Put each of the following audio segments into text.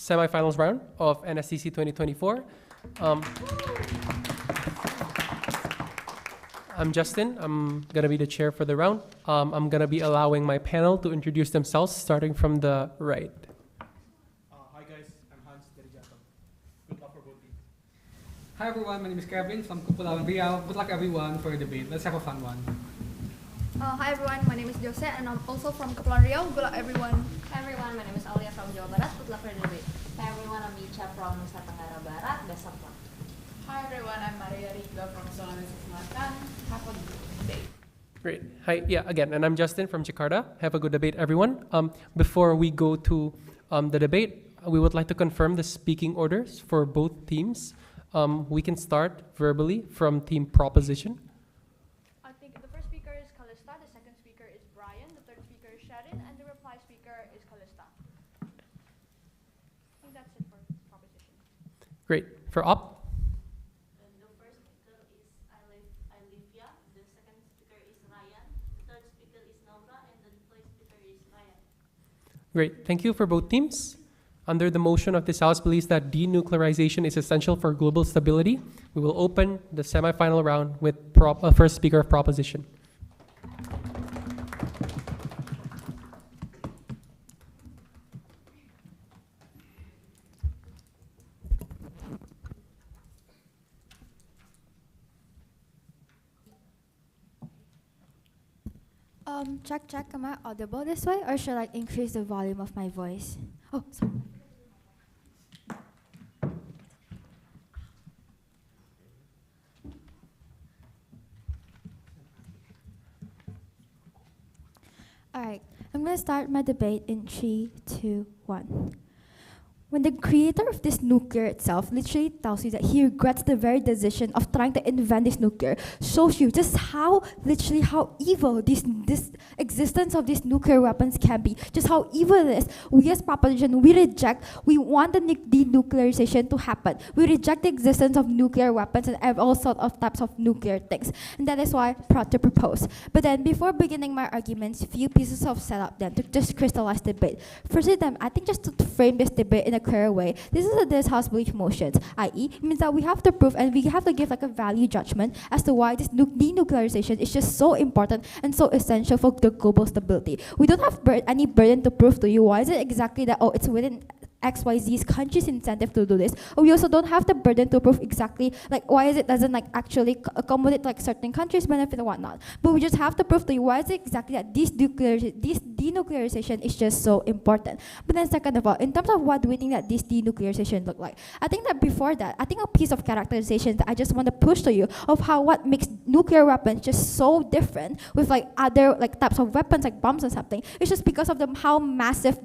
semifinals round of NSCC 2024. I'm Justin. I'm going to be the chair for the round. I'm going to be allowing my panel to introduce themselves, starting from the right. Hi guys, I'm Hans dari Jateng. Good luck for both teams. Hi everyone, my name is Kevin from Kepulauan Riau. Good luck everyone for the debate. Let's have a fun one. Hi everyone, my name is Jose and I'm also from Kepulauan Riau. Good luck everyone. Hi everyone, my name is Aulia from Jawa Barat. Good luck for the debate. Hi everyone, I'm Icha from Nusa Tenggara Barat. Best of luck. Hi everyone, I'm Maria Riga from Sulawesi Selatan. Have a good day. Great. Hi. Yeah, again, and I'm Justin from Jakarta. Have a good debate, everyone. Before we go to the debate, we would like to confirm the speaking orders for both teams. We can start verbally from Team Proposition. I think the first speaker is Kalista, the second speaker is Brian, the third speaker is Sharon, and the reply speaker is Kalista. I think that's it for proposition. Great. For Op? The first speaker is Olivia, the second speaker is Ryan, the third speaker is Nora, and the fourth speaker is Ryan. Great. Thank you for both teams. Under the motion of this House believes that denuclearization is essential for global stability, we will open the semifinal round with first speaker of proposition. Check, am I audible this way or should I increase the volume of my voice? Oh, sorry. All right, I'm going to start my debate in 3, 2, 1. When the creator of this nuclear itself literally tells you that he regrets the very decision of trying to invent this nuclear, shows you just how evil this existence of these nuclear weapons can be, just how evil it is. We as proposition, we want the denuclearization to happen. We reject the existence of nuclear weapons and all sorts of types of nuclear things. And that is why I brought to propose. But then before beginning my arguments, few pieces of setup then to just crystallize the debate. Firstly then, I think just to frame this debate in a clear way, this is this House belief motions, i.e. it means that we have to prove and we have to give like a value judgment as to why this denuclearization is just so important and so essential for the global stability. We don't have any burden to prove to you why is it exactly that, oh, it's within XYZ's country's incentive to do this. Or we also don't have the burden to prove exactly like why is it doesn't like actually accommodate like certain countries' benefit or whatnot. But we just have to prove to you why is it exactly that this denuclearization is just so important. But then second of all, in terms of what do we think that this denuclearization look like, I think that before that, I think a piece of characterization that I just want to push to you of how what makes nuclear weapons just so different with like other like types of weapons like bombs or something. It's just because of how massive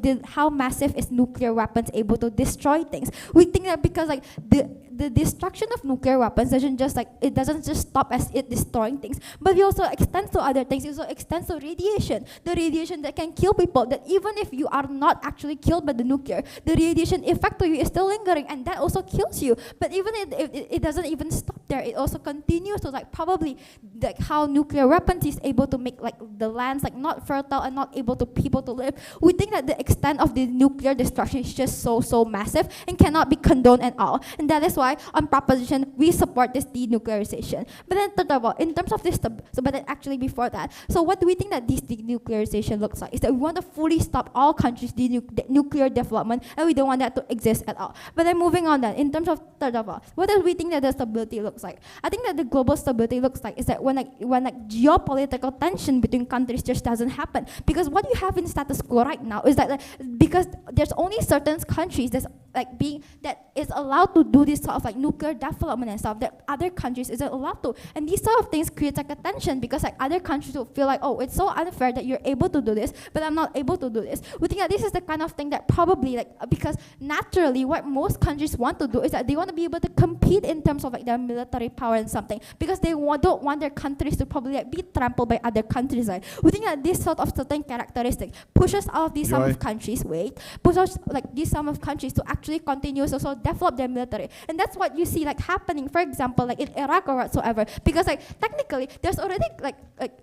is nuclear weapons able to destroy things. We think that because like the destruction of nuclear weapons doesn't just stop as it destroying things, but it also extends to other things. It also extends to radiation, the radiation that can kill people, that even if you are not actually killed by the nuclear, the radiation effect to you is still lingering and that also kills you. But even it doesn't even stop there, it also continues to like probably like how nuclear weapons is able to make like the lands like not fertile and not able to people to live. We think that the extent of the nuclear destruction is just so massive and cannot be condoned at all. And that is why on proposition we support this denuclearization. But then third of all, in terms of this, but then actually before that, so what do we think that this denuclearization looks like is that we want to fully stop all countries' nuclear development and we don't want that to exist at all. But then moving on then, in terms of third of all, what do we think that the stability looks like? I think that the global stability looks like is that when geopolitical tension between countries just doesn't happen. Because what you have in status quo right now is that because there's only certain countries that is allowed to do this sort of like nuclear development and stuff that other countries isn't allowed to. And these sort of things create like a tension because like other countries will feel like, oh, it's so unfair that you're able to do this, but I'm not able to do this. We think that this is the kind of thing that probably like, because naturally what most countries want to do is that they want to be able to compete in terms of like their military power and something, because they don't want their countries to probably like be trampled by other countries. Like, we think that this sort of certain characteristic pushes out of these some of countries, pushes like these some of countries to actually actually continue to also develop their military. And that's what you see like happening, for example, like in Iraq or whatsoever. Because like technically, there's already like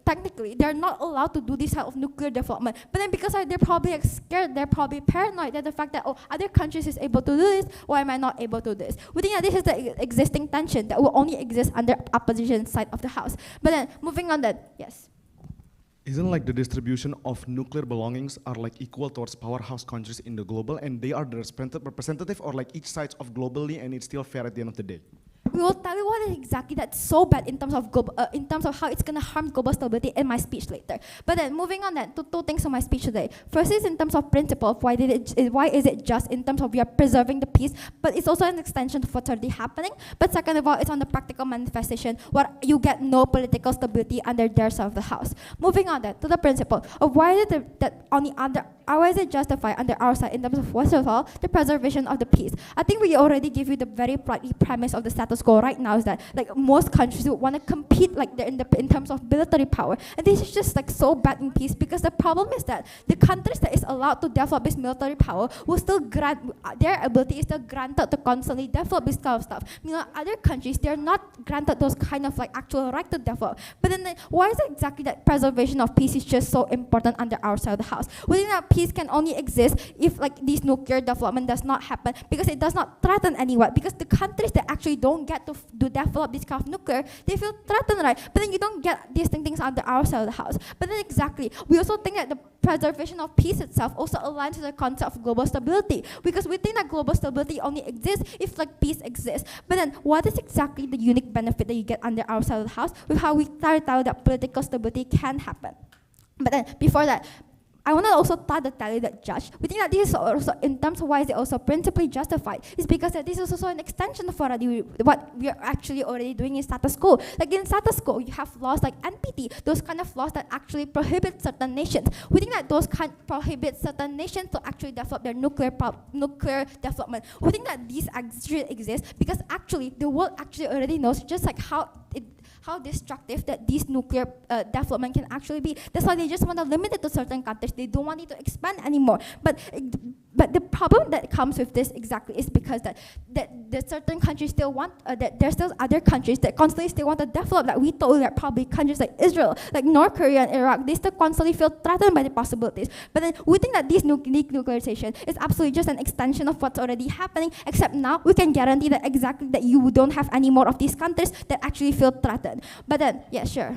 technically they're not allowed to do this type of nuclear development. But then because like, they're probably like, scared, they're probably paranoid that the fact that other countries is able to do this, why am I not able to do this? We think that this is the existing tension that will only exist under opposition side of the house. But then moving on that, yes. Isn't like the distribution of nuclear belongings are like equal towards powerhouse countries in the global, and they are the representative or like each sides of globally, and it's still fair at the end of the day? We will tell you what is exactly that's so bad in terms of global, in terms of how it's gonna harm global stability in my speech later. But then moving on then to two things on my speech today. First is in terms of principle of why is it just in terms of we are preserving the peace, but it's also an extension of what's already happening. But second of all, it's on the practical manifestation where you get no political stability under their side of the house. Moving on then to the principle of why is it that on the other, how is it justified under our side in terms of first of all the preservation of the peace. I think we already give you the very premise of the status quo right now is that like most countries would want to compete like in terms of military power, and this is just like so bad in peace because the problem is that the countries that is allowed to develop this military power will still grant their ability is still granted to constantly develop this kind of stuff. Meanwhile, other countries they're not granted those kind of like actual right to develop. But then why is it exactly that preservation of peace is just so important under our side of the house? Within that peace can only exist if like this nuclear development does not happen because it does not threaten anyone. Because the countries that actually don't get to develop this kind of nuclear, they feel threatened, right? But then you don't get these things under our side of the house. But then exactly, we also think that the preservation of peace itself also aligns with the concept of global stability because we think that global stability only exists if like peace exists. But then what is exactly the unique benefit that you get under our side of the house with how we tell that political stability can happen? But then before that, I want to also tell you that judge. We think that this is also, in terms of why is it also principally justified, is because that this is also an extension of what we are actually already doing in status quo. Like in status quo, you have laws like NPT, those kind of laws that actually prohibit certain nations. We think that those kind prohibit certain nations to actually develop their nuclear development. We think that these actually exist because actually the world actually already knows just like how destructive that this nuclear development can actually be. That's why they just want to limit it to certain countries. They don't want it to expand anymore. But the problem that comes with this exactly is because that certain countries still want, that there's still other countries that constantly still want to develop. Like we told you that probably countries like Israel, like North Korea and Iraq, they still constantly feel threatened by the possibilities. But then we think that this denuclearization is absolutely just an extension of what's already happening, except now we can guarantee that exactly that you don't have any more of these countries that actually feel threatened. But then, yeah, sure.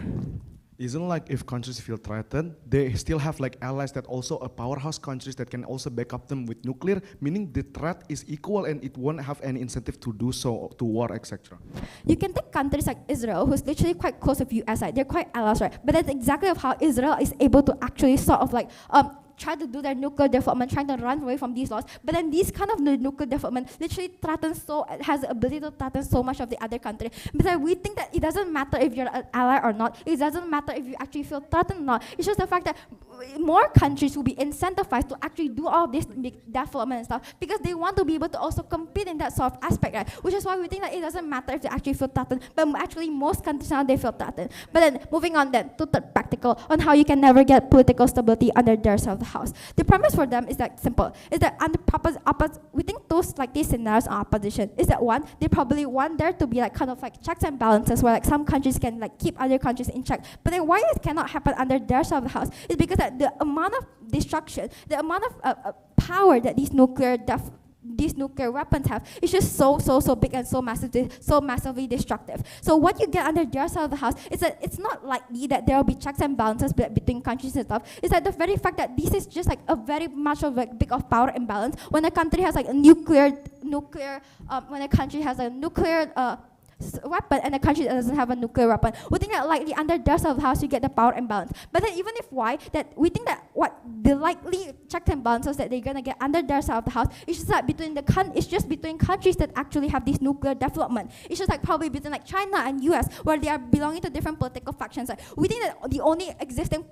Isn't like if countries feel threatened, they still have like allies that also are powerhouse countries that can also back up them with nuclear, meaning the threat is equal and it won't have any incentive to do so, to war, etc. You can take countries like Israel, who's literally quite close with US, right? They're quite allies, right? But that's exactly of how Israel is able to actually sort of like try to do their nuclear development, trying to run away from these laws. But then these kind of nuclear development literally has the ability to threaten so much of the other country. But then we think that it doesn't matter if you're an ally or not. It doesn't matter if you actually feel threatened or not. It's just the fact that more countries will be incentivized to actually do all this big development and stuff because they want to be able to also compete in that sort of aspect, right? Which is why we think that it doesn't matter if they actually feel threatened, but actually most countries now they feel threatened. But then moving on then to the practical on how you can never get political stability under their side of the house. The premise for them is that simple. Is that under we think those like these scenarios are opposition. Is that one, they probably want there to be like kind of like checks and balances where like some countries can like keep other countries in check. But then why it cannot happen under their side of the house is because that the amount of destruction, the amount of power that these nuclear weapons have is just so big and so massively destructive. So what you get under their side of the house is that it's not likely that there will be checks and balances between countries and stuff. It's that the very fact that this is just like a very much of a big of power imbalance when a country has like a when a country has a nuclear weapon and a country that doesn't have a nuclear weapon. We think that likely under their side of the house you get the power imbalance. But then even if why, that we think that what the likely checks and balances that they're gonna get under their side of the house is just like between between countries that actually have this nuclear development. It's just like probably between like China and US where they are belonging to different political factions. Like, we think that the only existing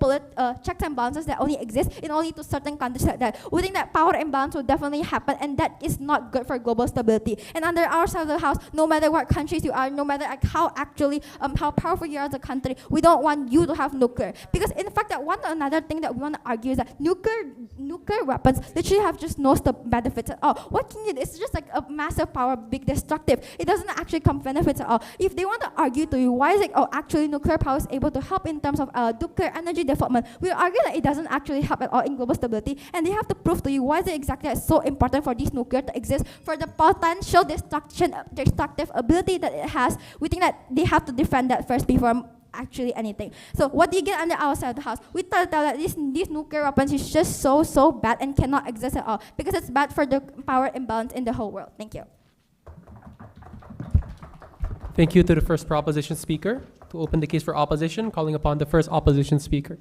checks and balances that only exist in only to certain countries like that. We think that power imbalance will definitely happen and that is not good for global stability. And under our side of the house, no matter what countries you are, no matter like how powerful you are as a country, we don't want you to have nuclear. Because in fact, that another thing that we want to argue is that nuclear weapons literally have just no benefits at all. What can you do? It's just like a massive power, big destructive. It doesn't actually come benefits at all. If they want to argue to you why is it, actually nuclear power is able to help in terms of nuclear energy development, we'll argue that it doesn't actually help at all in global stability, and they have to prove to you why is it exactly that's so important for these nuclear to exist, for the potential destructive ability that it has. We think that they have to defend that first before actually anything. So what do you get on the outside of the house? We tell that these nuclear weapons is just so bad and cannot exist at all because it's bad for the power imbalance in the whole world. Thank you. Thank you to the first proposition speaker. To open the case for opposition, calling upon the first opposition speaker.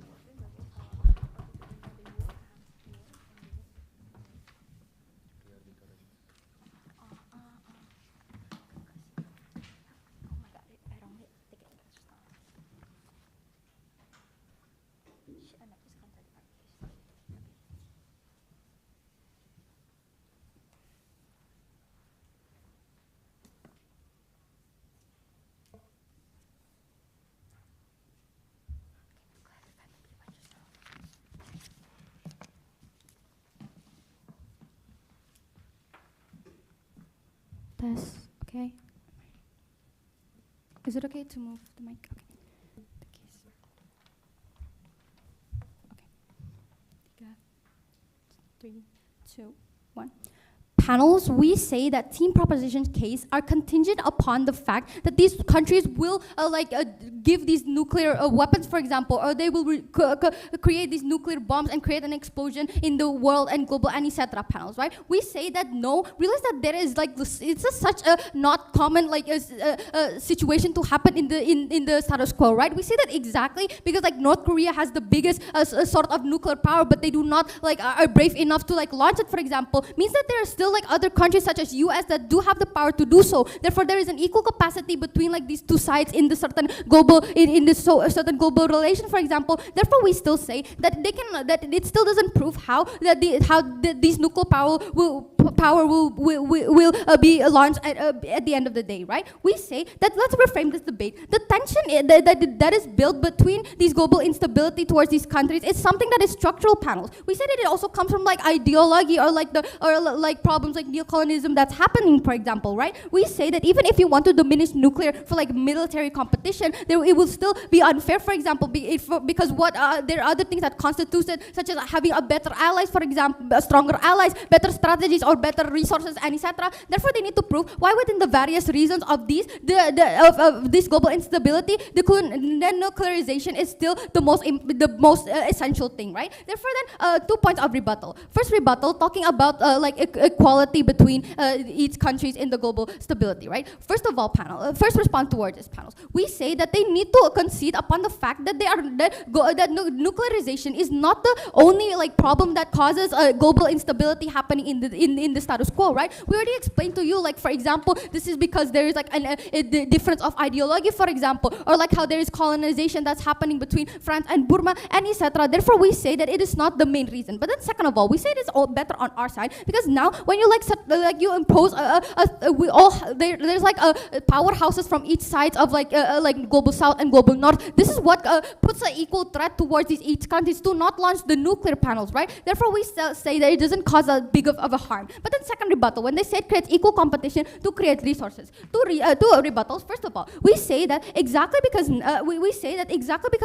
Test. Okay. Is it okay to move the mic? Okay. The case. Okay. 3, 2, 1. Panels, we say that team proposition case are contingent upon the fact that these countries will give these nuclear weapons, for example, or they will create these nuclear bombs and create an explosion in the world and global and etc. Panels, right? We say that no, realize that there is such a not common situation to happen in the status quo, right? We say that exactly because North Korea has the biggest sort of nuclear power, but they do not are brave enough to launch it, for example, means that there are still other countries such as US that do have the power to do so. Therefore, there is an equal capacity between these two sides in the certain global certain global relation, for example. Therefore, we still say that it still doesn't prove how these nuclear power will be launched at the end of the day, right? We say that let's reframe this debate. The tension that is built between these global instability towards these countries is something that is structural, panels. We say that it also comes from ideology or problems like neocolonialism that's happening, for example, right? We say that even if you want to diminish nuclear for military competition, it will still be unfair, for example, because there are other things that constitute it, such as having a better allies, for example, stronger allies, better strategies or better resources, and etc. Therefore, they need to prove why within the various reasons of these of this global instability, the nuclearization is still the most essential thing, right? Therefore, then 2 points of rebuttal. First rebuttal, talking about equality between each countries in the global stability, right? First of all, first response towards this panels. We say that they need to concede upon the fact that nuclearization is not the only problem that causes global instability happening in the status quo, right? We already explained to you, for example, this is because there is a difference of ideology, for example, or how there is colonization that's happening between France and Burma and etc. Therefore, we say that it is not the main reason. But then second of all, we say it is all better on our side because now when you you impose there's powerhouses from each side of global south and global north. This is what puts an equal threat towards each countries to not launch the nuclear panels, right? Therefore, we say that it doesn't cause a big of a harm. But then second rebuttal, when they say it creates equal competition to create resources. Two rebuttals. First of all, we say that exactly because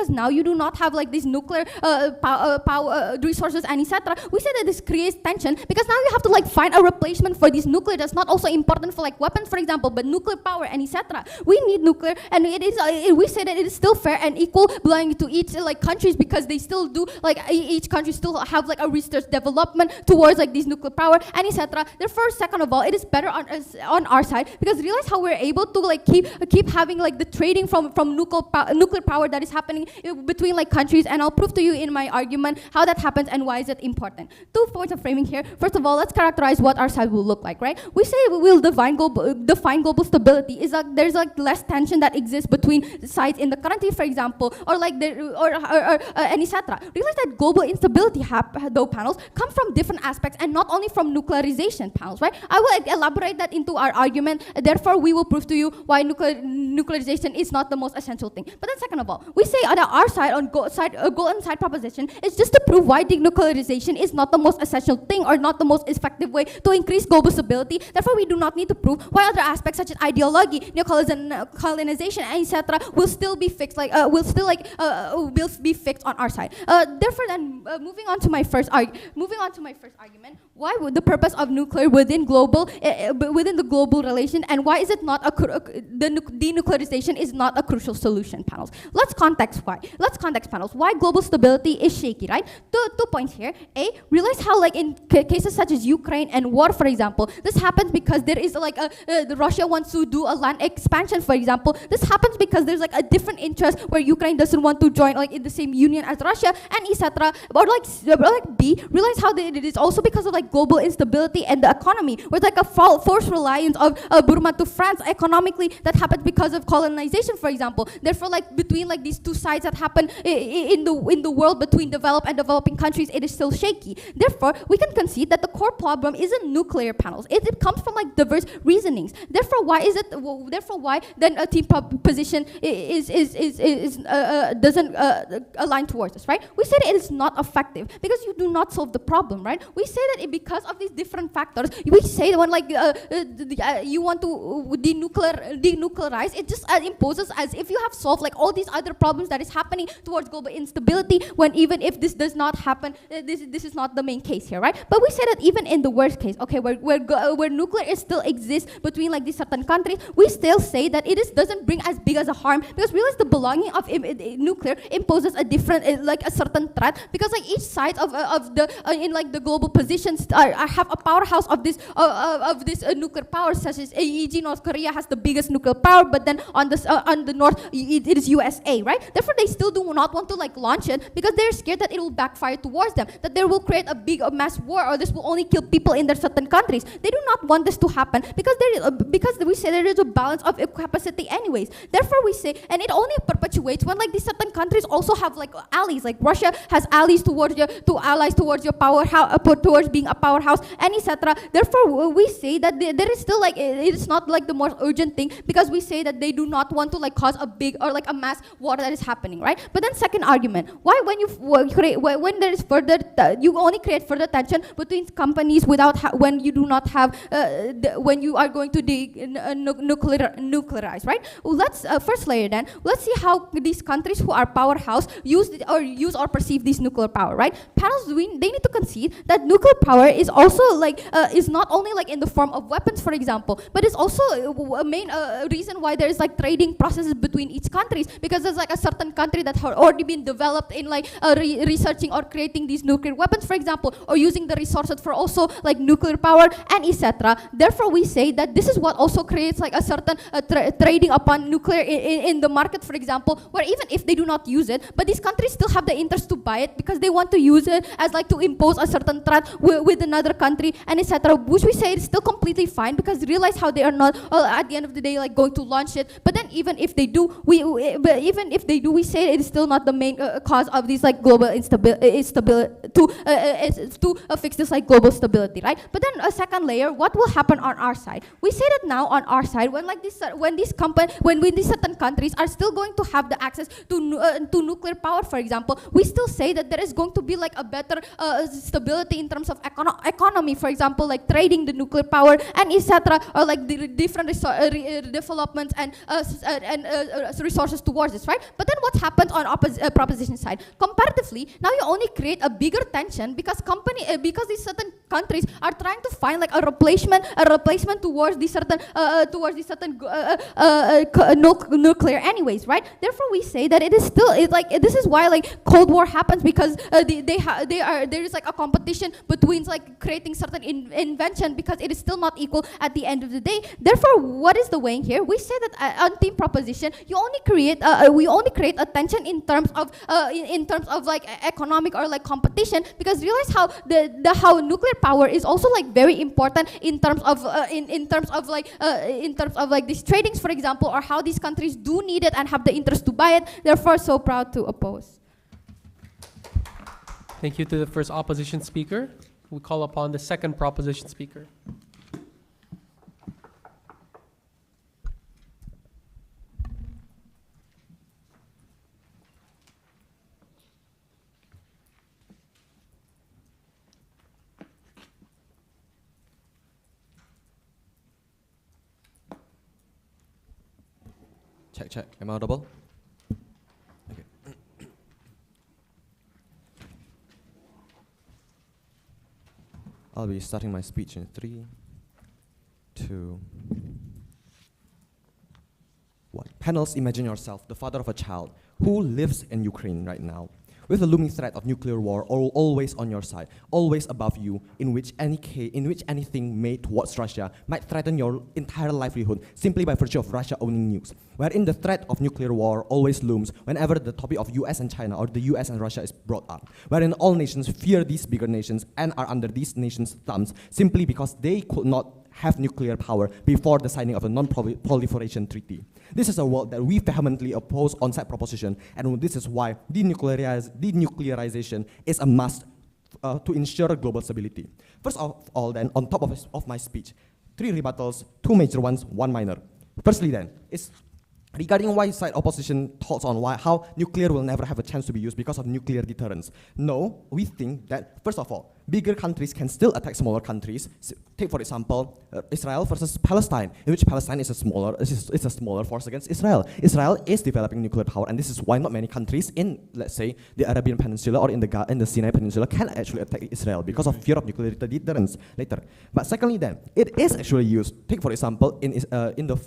now you do not have these nuclear power resources and etc. We say that this creates tension because now you have to find a replacement for these nuclear that's not also important for weapons, for example, but nuclear power and etc. We need nuclear, and it is we say that it is still fair and equal belonging to each countries because they still do each country still have a research development towards these nuclear power and etc. Therefore, second of all, it is better on our side because realize how we're able to keep having the trading from nuclear power that is happening between countries, and I'll prove to you in my argument how that happens and why is it important. 2 points of framing here. First of all, let's characterize what our side will look like, right? We say we will define global stability is there's less tension that exists between sides in the country, for example, or like and etc. Realize that global instability though panels come from different aspects and not only from nuclearization panels, right? I will elaborate that into our argument. Therefore, we will prove to you why nuclearization is not the most essential thing. But then second of all, we say on our side, on goal and side proposition, it's just to prove why denuclearization is not the most essential thing or not the most effective way to increase global stability. Therefore, we do not need to prove why other aspects such as ideology, colonization, etc. will still be fixed, will be fixed on our side. Therefore, then moving on to my first argument, why would the purpose of nuclear within the global relation, and why is it not denuclearization is not a crucial solution, panels? Let's context panels. Why global stability is shaky, right? Two points here. A, realize how like in cases such as Ukraine and war, for example, this happens because there is like Russia wants to do a land expansion, for example. This happens because there's like a different interest where Ukraine doesn't want to join like in the same union as Russia and etc. Or like B, realize how it is also because of like global instability and the economy, where it's like a forced reliance of Burma to France economically that happens because of colonization, for example. Therefore, like between like these two sides that happen in the world between developed and developing countries, it is still shaky. Therefore, we can concede that the core problem isn't nuclear panels. It comes from like diverse reasonings. Therefore, why then a team position doesn't align towards us, right? We say that it is not effective because you do not solve the problem, right? We say that because of these different factors, we say that when like you want to denuclearize, it just imposes as if you have solved like all these other problems that is happening towards global instability, when even if this does not happen, this is not the main case here, right? But we say that even in the worst case, okay, where nuclear still exists between like these certain countries, we still say that it doesn't bring as big as a harm, because realize the belonging of nuclear imposes a different like a certain threat, because like each side of the in like the global positions have a powerhouse of this nuclear power, such as e.g. North Korea has the biggest nuclear power, but then on the north it is USA, right? Therefore, they still do not want to like launch it because they're scared that it will backfire towards them, that they will create a mass war, or this will only kill people in their certain countries. They do not want this to happen because we say there is a balance of capacity anyways. Therefore, we say, and it only perpetuates when like these certain countries also have like allies, like Russia has allies towards your powerhouse, towards being a powerhouse, and etc. Therefore, we say that there is still like it is not like the most urgent thing, because we say that they do not want to like cause a big or like a mass war that is happening, right? But then second argument, why when there is further you only create further tension between companies without when you do not have when you are going to nuclearize, right? Well, let's first layer then. Let's see how these countries who are powerhouse use or perceive this nuclear power, right? Panels, they need to concede that nuclear power is also like is not only like in the form of weapons, for example, but it's also a main reason why there is like trading processes between each countries, because there's like a certain country that has already been developed in like researching or creating these nuclear weapons, for example, or using the resources for also like nuclear power and etc. Therefore, we say that this is what also creates like a certain trading upon nuclear in the market, for example, where even if they do not use it, but these countries still have the interest to buy it because they want to use it as like to impose a certain threat with another country and etc. Which we say is still completely fine, because realize how they are not at the end of the day like going to launch it. But then even if they do, we say it is still not the main cause of these like global instability to fix this like global stability, right? But then a second layer, what will happen on our side? We say that now on our side, when these certain countries are still going to have the access to nuclear power, for example, we still say that there is going to be like a better stability in terms of economy, for example, like trading the nuclear power and etc. or like the different developments and resources towards this, right? But then what happens on proposition side? Comparatively, now you only create a bigger tension because these certain countries are trying to find like a replacement towards these certain nuclear anyways, right? Therefore, we say that this is why like Cold War happens, because there is like a competition between like creating certain invention, because it is still not equal at the end of the day. Therefore, what is the weighing here? We say that on team proposition, we only create a tension in terms of like economic or like competition, because realize how how nuclear power is also like very important in terms of like these tradings, for example, or how these countries do do need it and have the interest to buy it, therefore so proud to oppose. Thank you to the first opposition speaker. We call upon the second proposition speaker. Check, check. Am I audible? Okay. I'll be starting my speech in 3, 2, 1. Panels, imagine yourself the father of a child who lives in Ukraine right now, with the looming threat of nuclear war always on your side, always above you, in which anything made towards Russia might threaten your entire livelihood simply by virtue of Russia owning nukes, wherein the threat of nuclear war always looms whenever the topic of US and China or the US and Russia is brought up, wherein all nations fear these bigger nations and are under these nations' thumbs simply because they could not have nuclear power before the signing of a non-proliferation treaty. This is a world that we vehemently oppose on said proposition, and this is why denuclearization is a must to ensure global stability. First of all then, on top of my speech, 3 rebuttals, 2 major ones, 1 minor. Firstly then, is regarding why side opposition thoughts on how nuclear will never have a chance to be used because of nuclear deterrence. No, we think that, first of all, bigger countries can still attack smaller countries. Take, for example, Israel versus Palestine, in which Palestine is a smaller force against Israel. Israel is developing nuclear power, and this is why not many countries in, let's say, the Arabian Peninsula or in the Sinai Peninsula can actually attack Israel because of fear of nuclear deterrence later. But secondly then, it is actually used. Take, for example, in the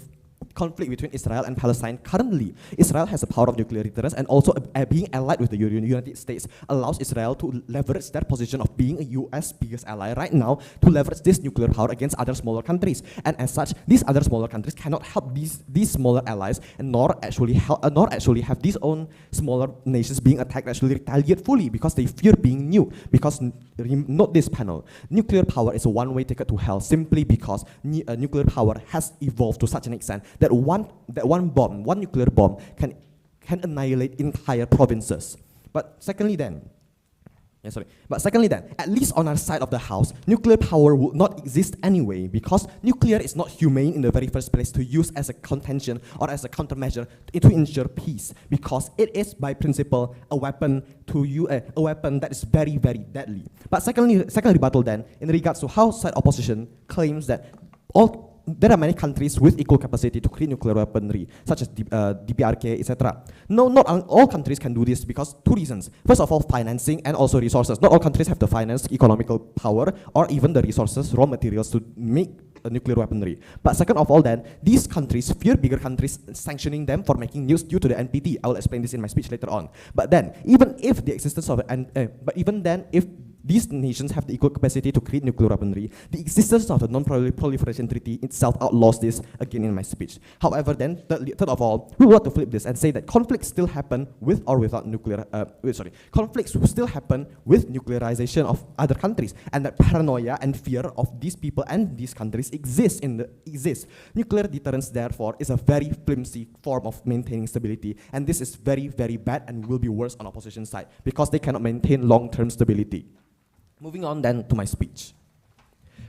conflict between Israel and Palestine currently. Israel has the power of nuclear deterrence, and also being allied with the United States allows Israel to leverage their position of being a US biggest ally right now to leverage this nuclear power against other smaller countries. And as such, these other smaller countries cannot help these smaller allies, and nor actually have these own smaller nations being attacked actually retaliate fully because they fear being nuked. Because note this panel, nuclear power is a one-way ticket to hell simply because nuclear power has evolved to such an extent that one nuclear bomb can annihilate entire provinces. But secondly then, at least on our side of the house, nuclear power would not exist anyway because nuclear is not humane in the very first place to use as a contention or as a countermeasure to ensure peace, because it is by principle a weapon that is very, very deadly. But second rebuttal then, in regards to how side opposition claims that there are many countries with equal capacity to create nuclear weaponry, such as DPRK, etc. No, not all countries can do this because 2 reasons. First of all, financing and also resources. Not all countries have the finance, economical power, or even the resources, raw materials to make a nuclear weaponry. But second of all then, these countries fear bigger countries sanctioning them for making nukes due to the NPT. I will explain this in my speech later on. But then, even if these nations have the equal capacity to create nuclear weaponry, the existence of the non-proliferation treaty itself outlaws this, again in my speech. However then, third of all, we want to flip this and say that conflicts still happen with or without conflicts will still happen with nuclearization of other countries, and that paranoia and fear of these people and these countries exists. Nuclear deterrence, therefore, is a very flimsy form of maintaining stability, and this is very, very bad and will be worse on opposition side because they cannot maintain long-term stability. Moving on then to my speech.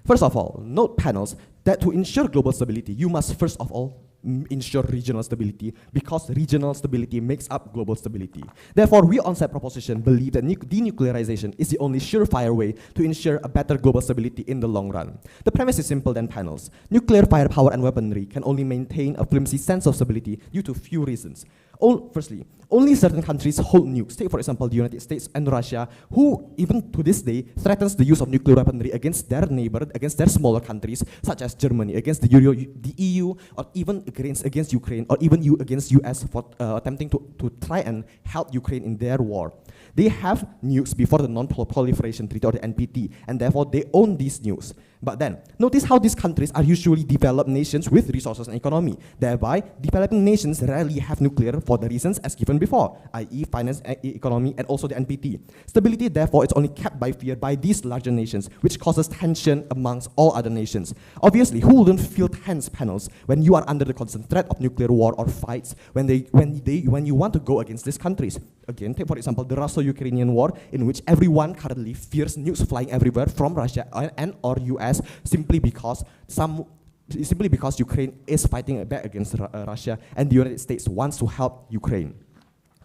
First of all, note panels that to ensure global stability, you must first of all ensure regional stability, because regional stability makes up global stability. Therefore, we on said proposition believe that denuclearization is the only surefire way to ensure a better global stability in the long run. The premise is simple then, panels. Nuclear firepower and weaponry can only maintain a flimsy sense of stability due to few reasons. Firstly, only certain countries hold nukes. Take, for example, the United States and Russia, who, even to this day, threatens the use of nuclear weaponry against their neighbor, against their smaller countries, such as Germany, against the EU, or even against Ukraine, or even against US for attempting to try and help Ukraine in their war. They have nukes before the Non-Proliferation Treaty or the NPT, and therefore they own these nukes. But then, notice how these countries are usually developed nations with resources and economy. Thereby, developing nations rarely have nuclear for the reasons as given before, i.e. finance, economy, and also the NPT. Stability, therefore, is only kept by fear by these larger nations, which causes tension amongst all other nations. Obviously, who wouldn't feel tense, panels, when you are under the constant threat of nuclear war or fights when you want to go against these countries? Again, take for example the Russo-Ukrainian war, in which everyone currently fears nukes flying everywhere from Russia and or US simply because Ukraine is fighting back against Russia and the United States wants to help Ukraine.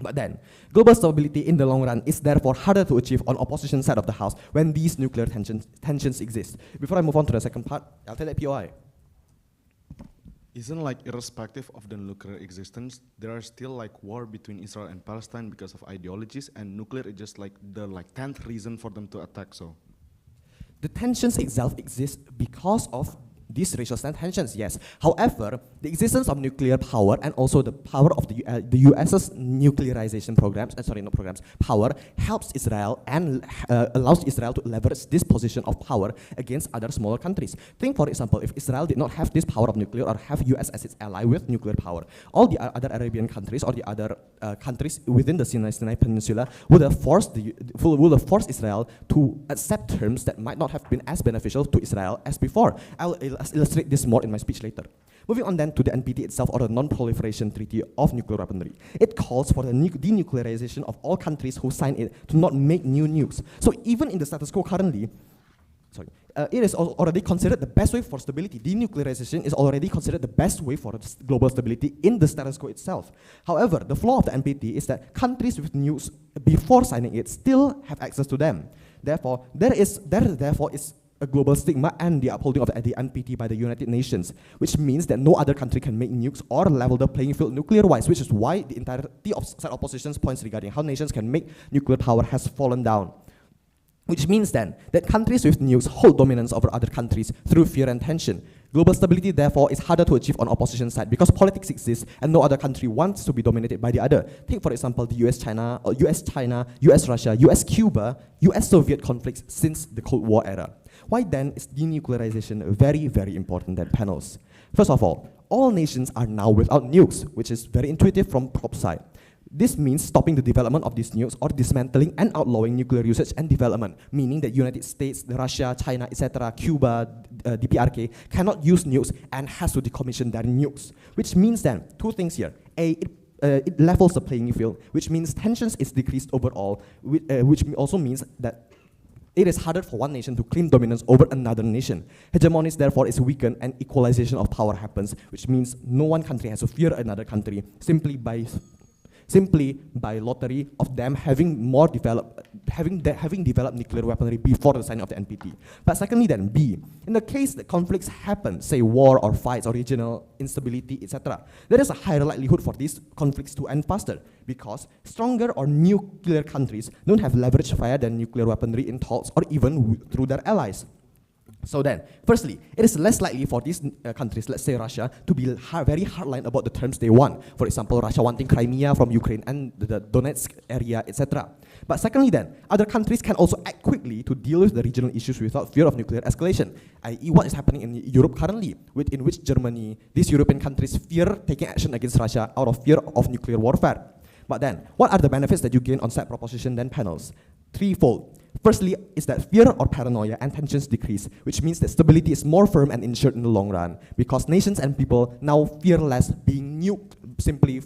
But then, global stability in the long run is therefore harder to achieve on opposition side of the house when these nuclear tensions exist. Before I move on to the second part, I'll tell that POI. Isn't like irrespective of the nuclear existence, there are still like war between Israel and Palestine because of ideologies, and nuclear is just like the 10th reason for them to attack. So the tensions itself exist because of these racial tensions, yes. However, the existence of nuclear power and also the power of the US's nuclearization power helps Israel and allows Israel to leverage this position of power against other smaller countries. Think, for example, if Israel did not have this power of nuclear or have US as its ally with nuclear power, all the other Arabian countries or the other countries within the Sinai Peninsula would have forced Israel to accept terms that might not have been as beneficial to Israel as before. I'll illustrate this more in my speech later. Moving on then to the NPT itself, or the Non-Proliferation Treaty of Nuclear Weaponry. It calls for the denuclearization of all countries who sign it to not make new nukes. So even in the status quo currently, it is already considered the best way for stability. Denuclearization is already considered the best way for global stability in the status quo itself. However, the flaw of the NPT is that countries with nukes before signing it still have access to them. Therefore, there is a global stigma and the upholding of the NPT by the United Nations, which means that no other country can make nukes or level the playing field nuclear-wise, which is why the entirety of side opposition's points regarding how nations can make nuclear power has fallen down. Which means then that countries with nukes hold dominance over other countries through fear and tension. Global stability, therefore, is harder to achieve on opposition side because politics exists and no other country wants to be dominated by the other. Take, for example, the US-China, US-Russia, US-Cuba, US-Soviet conflicts since the Cold War era. Why then is denuclearization very, very important then, panels? First of all nations are now without nukes, which is very intuitive from prop side. This means stopping the development of these nukes or dismantling and outlawing nuclear usage and development, meaning that United States, Russia, China, etc., Cuba, DPRK cannot use nukes and has to decommission their nukes. Which means then, two things here. A, it levels the playing field, which means tensions is decreased overall, which also means that it is harder for one nation to claim dominance over another nation. Hegemony, therefore, is weakened and equalization of power happens, which means no one country has to fear another country simply by lottery of them having developed nuclear weaponry before the signing of the NPT. But secondly then, B, in the case that conflicts happen, say war or fights or regional instability, etc., there is a higher likelihood for these conflicts to end faster because stronger or nuclear countries don't have leverage via their nuclear weaponry in talks or even through their allies. So then, firstly, it is less likely for these countries, let's say Russia, to be very hardline about the terms they want. For example, Russia wanting Crimea from Ukraine and the Donetsk area, etc. But secondly then, other countries can also act quickly to deal with the regional issues without fear of nuclear escalation, i.e. what is happening in Europe currently, in which Germany, these European countries fear taking action against Russia out of fear of nuclear warfare. But then, what are the benefits that you gain on side proposition then, panels? Threefold. Firstly, is that fear or paranoia and tensions decrease, which means that stability is more firm and ensured in the long run, because nations and people now fear less being nuked simply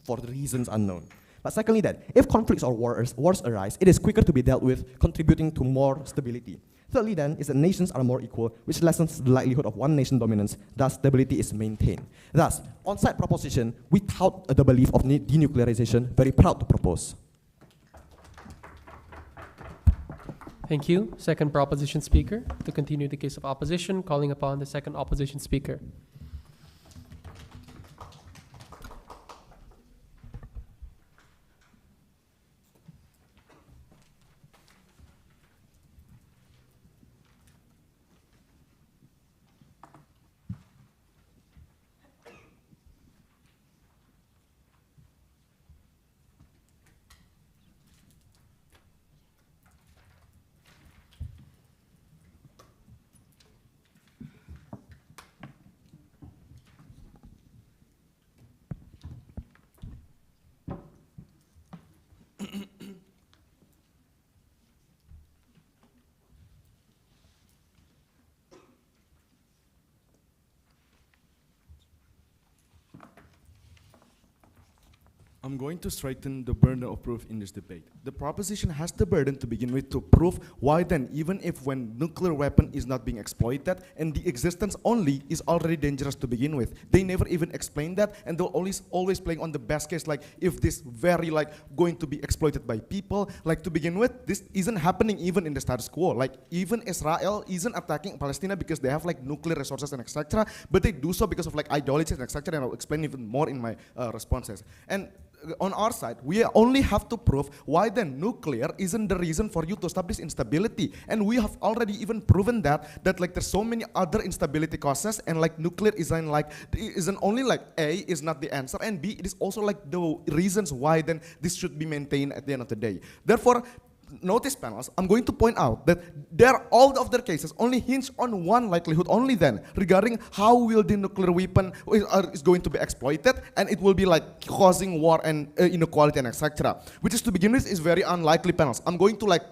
for reasons unknown. But secondly then, if conflicts or wars arise, it is quicker to be dealt with, contributing to more stability. Thirdly then, is that nations are more equal, which lessens the likelihood of one nation dominance, thus stability is maintained. Thus, on-site proposition, without the belief of denuclearization, very proud to propose. Thank you. Second proposition speaker. To continue the case of opposition, calling upon the second opposition speaker. I'm going to straighten the burden of proof in this debate. The proposition has the burden to begin with to prove why then, even if when nuclear weapon is not being exploited and the existence only is already dangerous to begin with. They never even explain that, and they're always playing on the best case, like if this very like going to be exploited by people, like to begin with, this isn't happening even in the status quo. Like even Israel isn't attacking Palestine because they have like nuclear resources and etc. But they do so because of like ideologies and etc. And I'll explain even more in my responses. And on our side, we only have to prove why then nuclear isn't the reason for you to establish instability. And we have already even proven that like there's so many other instability causes, and like nuclear isn't only like A is not the answer, and B, it is also like the reasons why then this should be maintained at the end of the day. Therefore, notice panels, I'm going to point out that all of their cases only hinge on one likelihood only then, regarding how will the nuclear weapon is going to be exploited, and it will be like causing war and inequality and etc. Which is to begin with is very unlikely panels. I'm going to like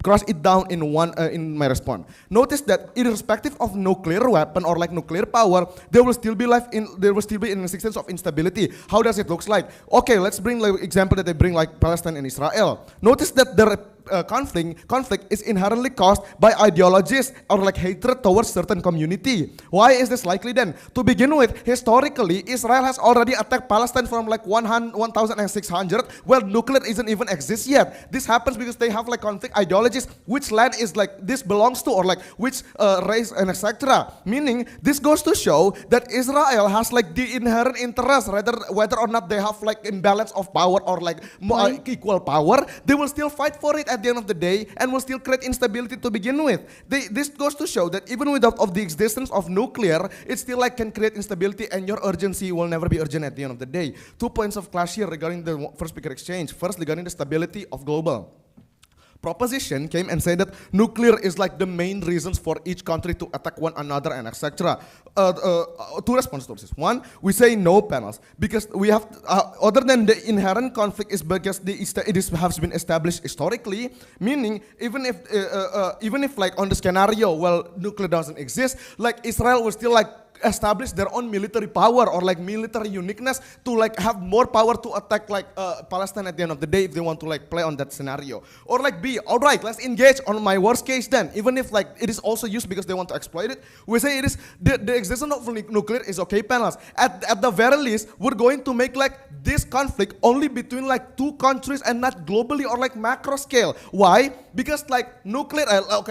cross it down in my response. Notice that irrespective of nuclear weapon or like nuclear power, there will still be an existence of instability. How does it looks like? Okay, let's bring like example that they bring like Palestine and Israel. Notice that the conflict is inherently caused by ideologies or like hatred towards certain community. Why is this likely then? To begin with, historically, Israel has already attacked Palestine from like 1600, where nuclear isn't even exist yet. This happens because they have like conflict ideologies, which land is like this belongs to, or like which race and etc. Meaning, this goes to show that Israel has like the inherent interest, whether or not they have like imbalance of power or like equal power, they will still fight for it at the end of the day, and will still create instability to begin with. This goes to show that even without of the existence of nuclear, it still like can create instability, and your urgency will never be urgent at the end of the day. 2 points of clash here regarding the first speaker exchange. First, regarding the stability of global. Proposition came and said that nuclear is like the main reasons for each country to attack one another and etc. Two responses to this. One, we say no panels, because we have, other than the inherent conflict is because it has been established historically, meaning even if like on the scenario, well, nuclear doesn't exist, like Israel will still like establish their own military power or like military uniqueness to like have more power to attack like Palestine at the end of the day if they want to like play on that scenario. Or like B, all right, let's engage on my worst case then, even if like it is also used because they want to exploit it. We say it is the existence of nuclear is okay panels. At the very least, we're going to make like this conflict only between like two countries and not globally or like macro scale. Why? Because like nuclear,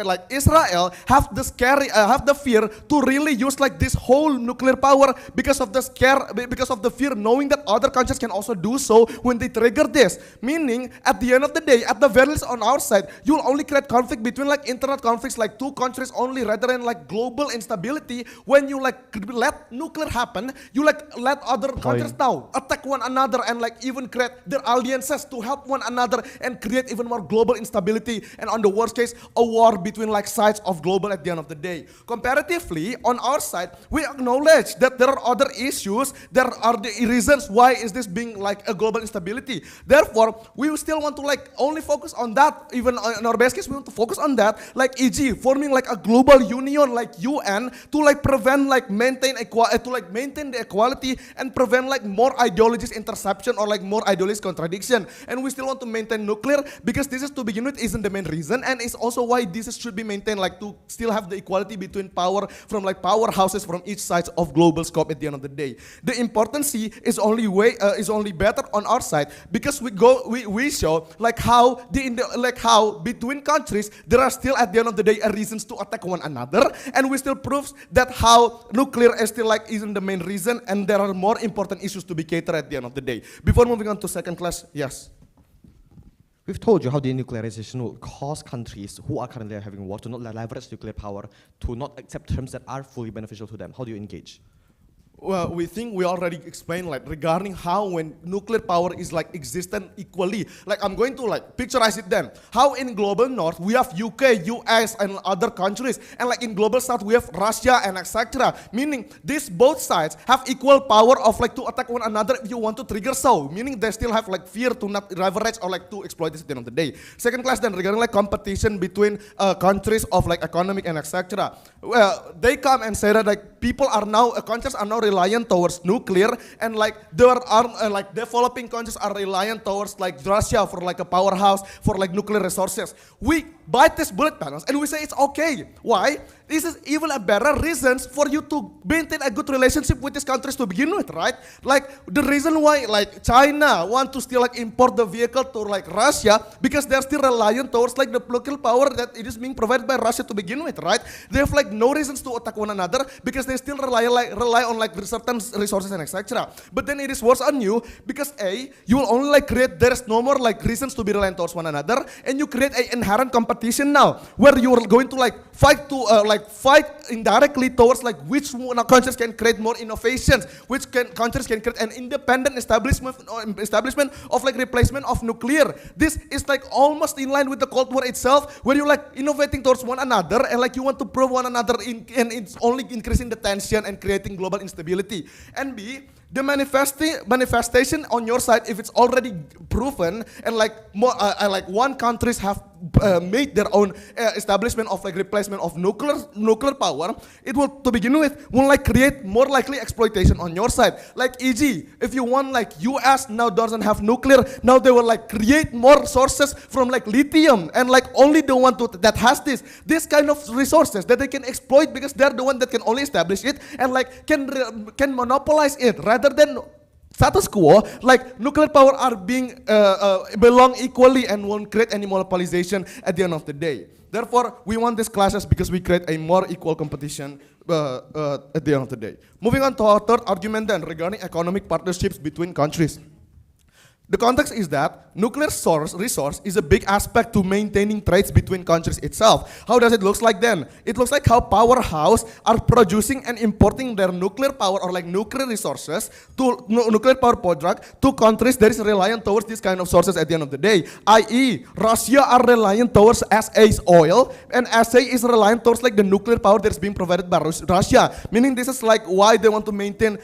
like Israel have the fear to really use like this whole nuclear power because of the fear knowing that other countries can also do so when they trigger this. Meaning, at the end of the day, at the very least on our side, you'll only create conflict between like internal conflicts like two countries only, rather than like global instability. When you like let nuclear happen, you like let other countries now attack one another and like even create their alliances to help one another and create even more global instability, and on the worst case, a war between like sides of global at the end of the day. Comparatively, on our side, we acknowledge that there are other issues, there are the reasons why is this being like a global instability. Therefore, we still want to like only focus on that. Even in our best case, we want to focus on that, like e.g. forming like a global union like UN to like prevent like maintain the equality and prevent like more ideologies interception or like more ideologies contradiction. And we still want to maintain nuclear because this is to begin with isn't the main reason, and it's also why this should be maintained, like to still have the equality between power from like powerhouses from each side of global scope at the end of the day. The importance is only better on our side because we show like how between countries there are still at the end of the day reasons to attack one another, and we still proves that how nuclear is still like isn't the main reason, and there are more important issues to be catered at the end of the day. Before moving on to second class, yes. We've told you how denuclearization will cause countries who are currently having war to not leverage nuclear power, to not accept terms that are fully beneficial to them. How do you engage? Well, we think we already explained like regarding how when nuclear power is like existent equally. Like I'm going to like picturize it then. How in global north we have UK, US and other countries, and like in global south we have Russia and etc. Meaning these both sides have equal power of like to attack one another if you want to trigger so. Meaning they still have like fear to not leverage or like to exploit this at the end of the day. Second class then regarding like competition between countries of like economic and etc. Well, they come and say that like countries are now reliant towards nuclear, and like there are like developing countries are reliant towards like Russia for like a powerhouse for like nuclear resources. We bite these bullet panels and we say it's okay. Why? This is even a better reasons for you to maintain a good relationship with these countries to begin with, right? Like the reason why like China want to still like import the vehicle to like Russia because they're still reliant towards like the nuclear power that it is being provided by Russia to begin with, right? They have like no reasons to attack one another because they still rely on like certain resources and etc. But then it is worse on you because you will only like create, there is no more like reasons to be reliant towards one another, and you create an inherent competition now where you are going to like fight to fight indirectly towards like which countries can create more innovations, which countries can create an independent establishment of like replacement of nuclear. This is like almost in line with the Cold War itself, where you like innovating towards one another and like you want to prove one another and it's only increasing the tension and creating global instability. And B, the manifestation on your side, if it's already proven and like more like one countries have made their own establishment of like replacement of nuclear power, it will to begin with will like create more likely exploitation on your side. Like e.g., if you want like US now doesn't have nuclear, now they will like create more sources from like lithium and like only the one that has this kind of resources that they can exploit because they're the one that can only establish it and like can monopolize it rather than status quo, like nuclear power are being belong equally and won't create any monopolization at the end of the day. Therefore, we want these classes because we create a more equal competition at the end of the day. Moving on to our third argument then regarding economic partnerships between countries. The context is that nuclear resource is a big aspect to maintaining trades between countries itself. How does it look like then? It looks like how powerhouse are producing and importing their nuclear power or like nuclear resources to nuclear power project to countries that is reliant towards this kind of sources at the end of the day. I.e., Russia are reliant towards SA's oil and SA is reliant towards like the nuclear power that is being provided by Russia. Meaning this is like why they want to maintain,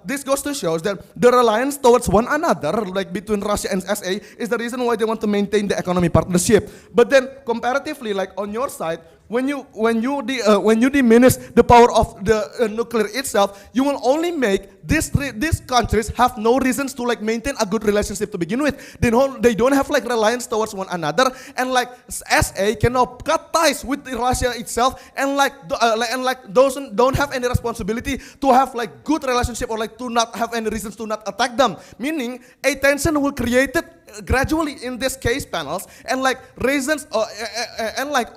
this goes to show that the reliance towards one another like between Russia and SA is the reason why they want to maintain the economic partnership. But then comparatively, like on your side, when you diminish the power of the nuclear itself, you will only make these countries have no reasons to like maintain a good relationship to begin with. They don't have like reliance towards one another, and like SA cannot cut ties with Russia itself, and like those don't have any responsibility to have like good relationship or like to not have any reasons to not attack them. Meaning a tension will created gradually in this case panels, and like reasons and like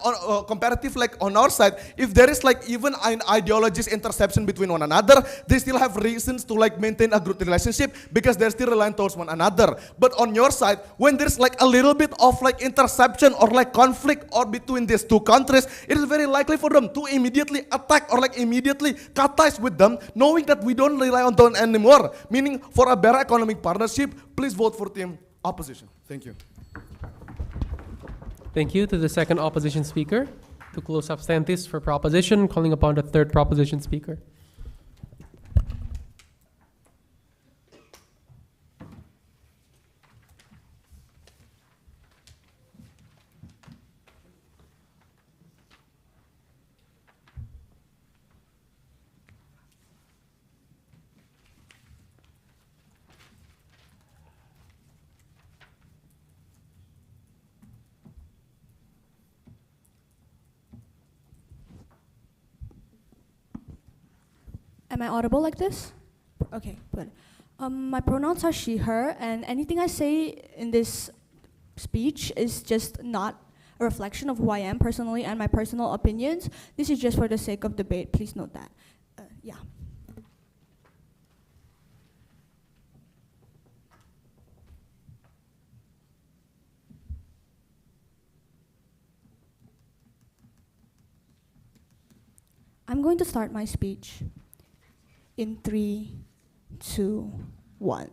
comparative like on our side, if there is like even an ideologies interception between one another, they still have reasons to like maintain a good relationship because they're still reliant towards one another. But on your side, when there's like a little bit of like interception or like conflict or between these two countries, it is very likely for them to immediately attack or like immediately cut ties with them, knowing that we don't rely on them anymore. Meaning for a better economic partnership, please vote for team opposition. Thank you. Thank you to the second opposition speaker. To close substantives for proposition, calling upon the third proposition speaker. Am I audible like this? Okay, good. My pronouns are she, her, and anything I say in this speech is just not a reflection of who I am personally and my personal opinions. This is just for the sake of debate. Please note that. Yeah. I'm going to start my speech in 3, 2, 1.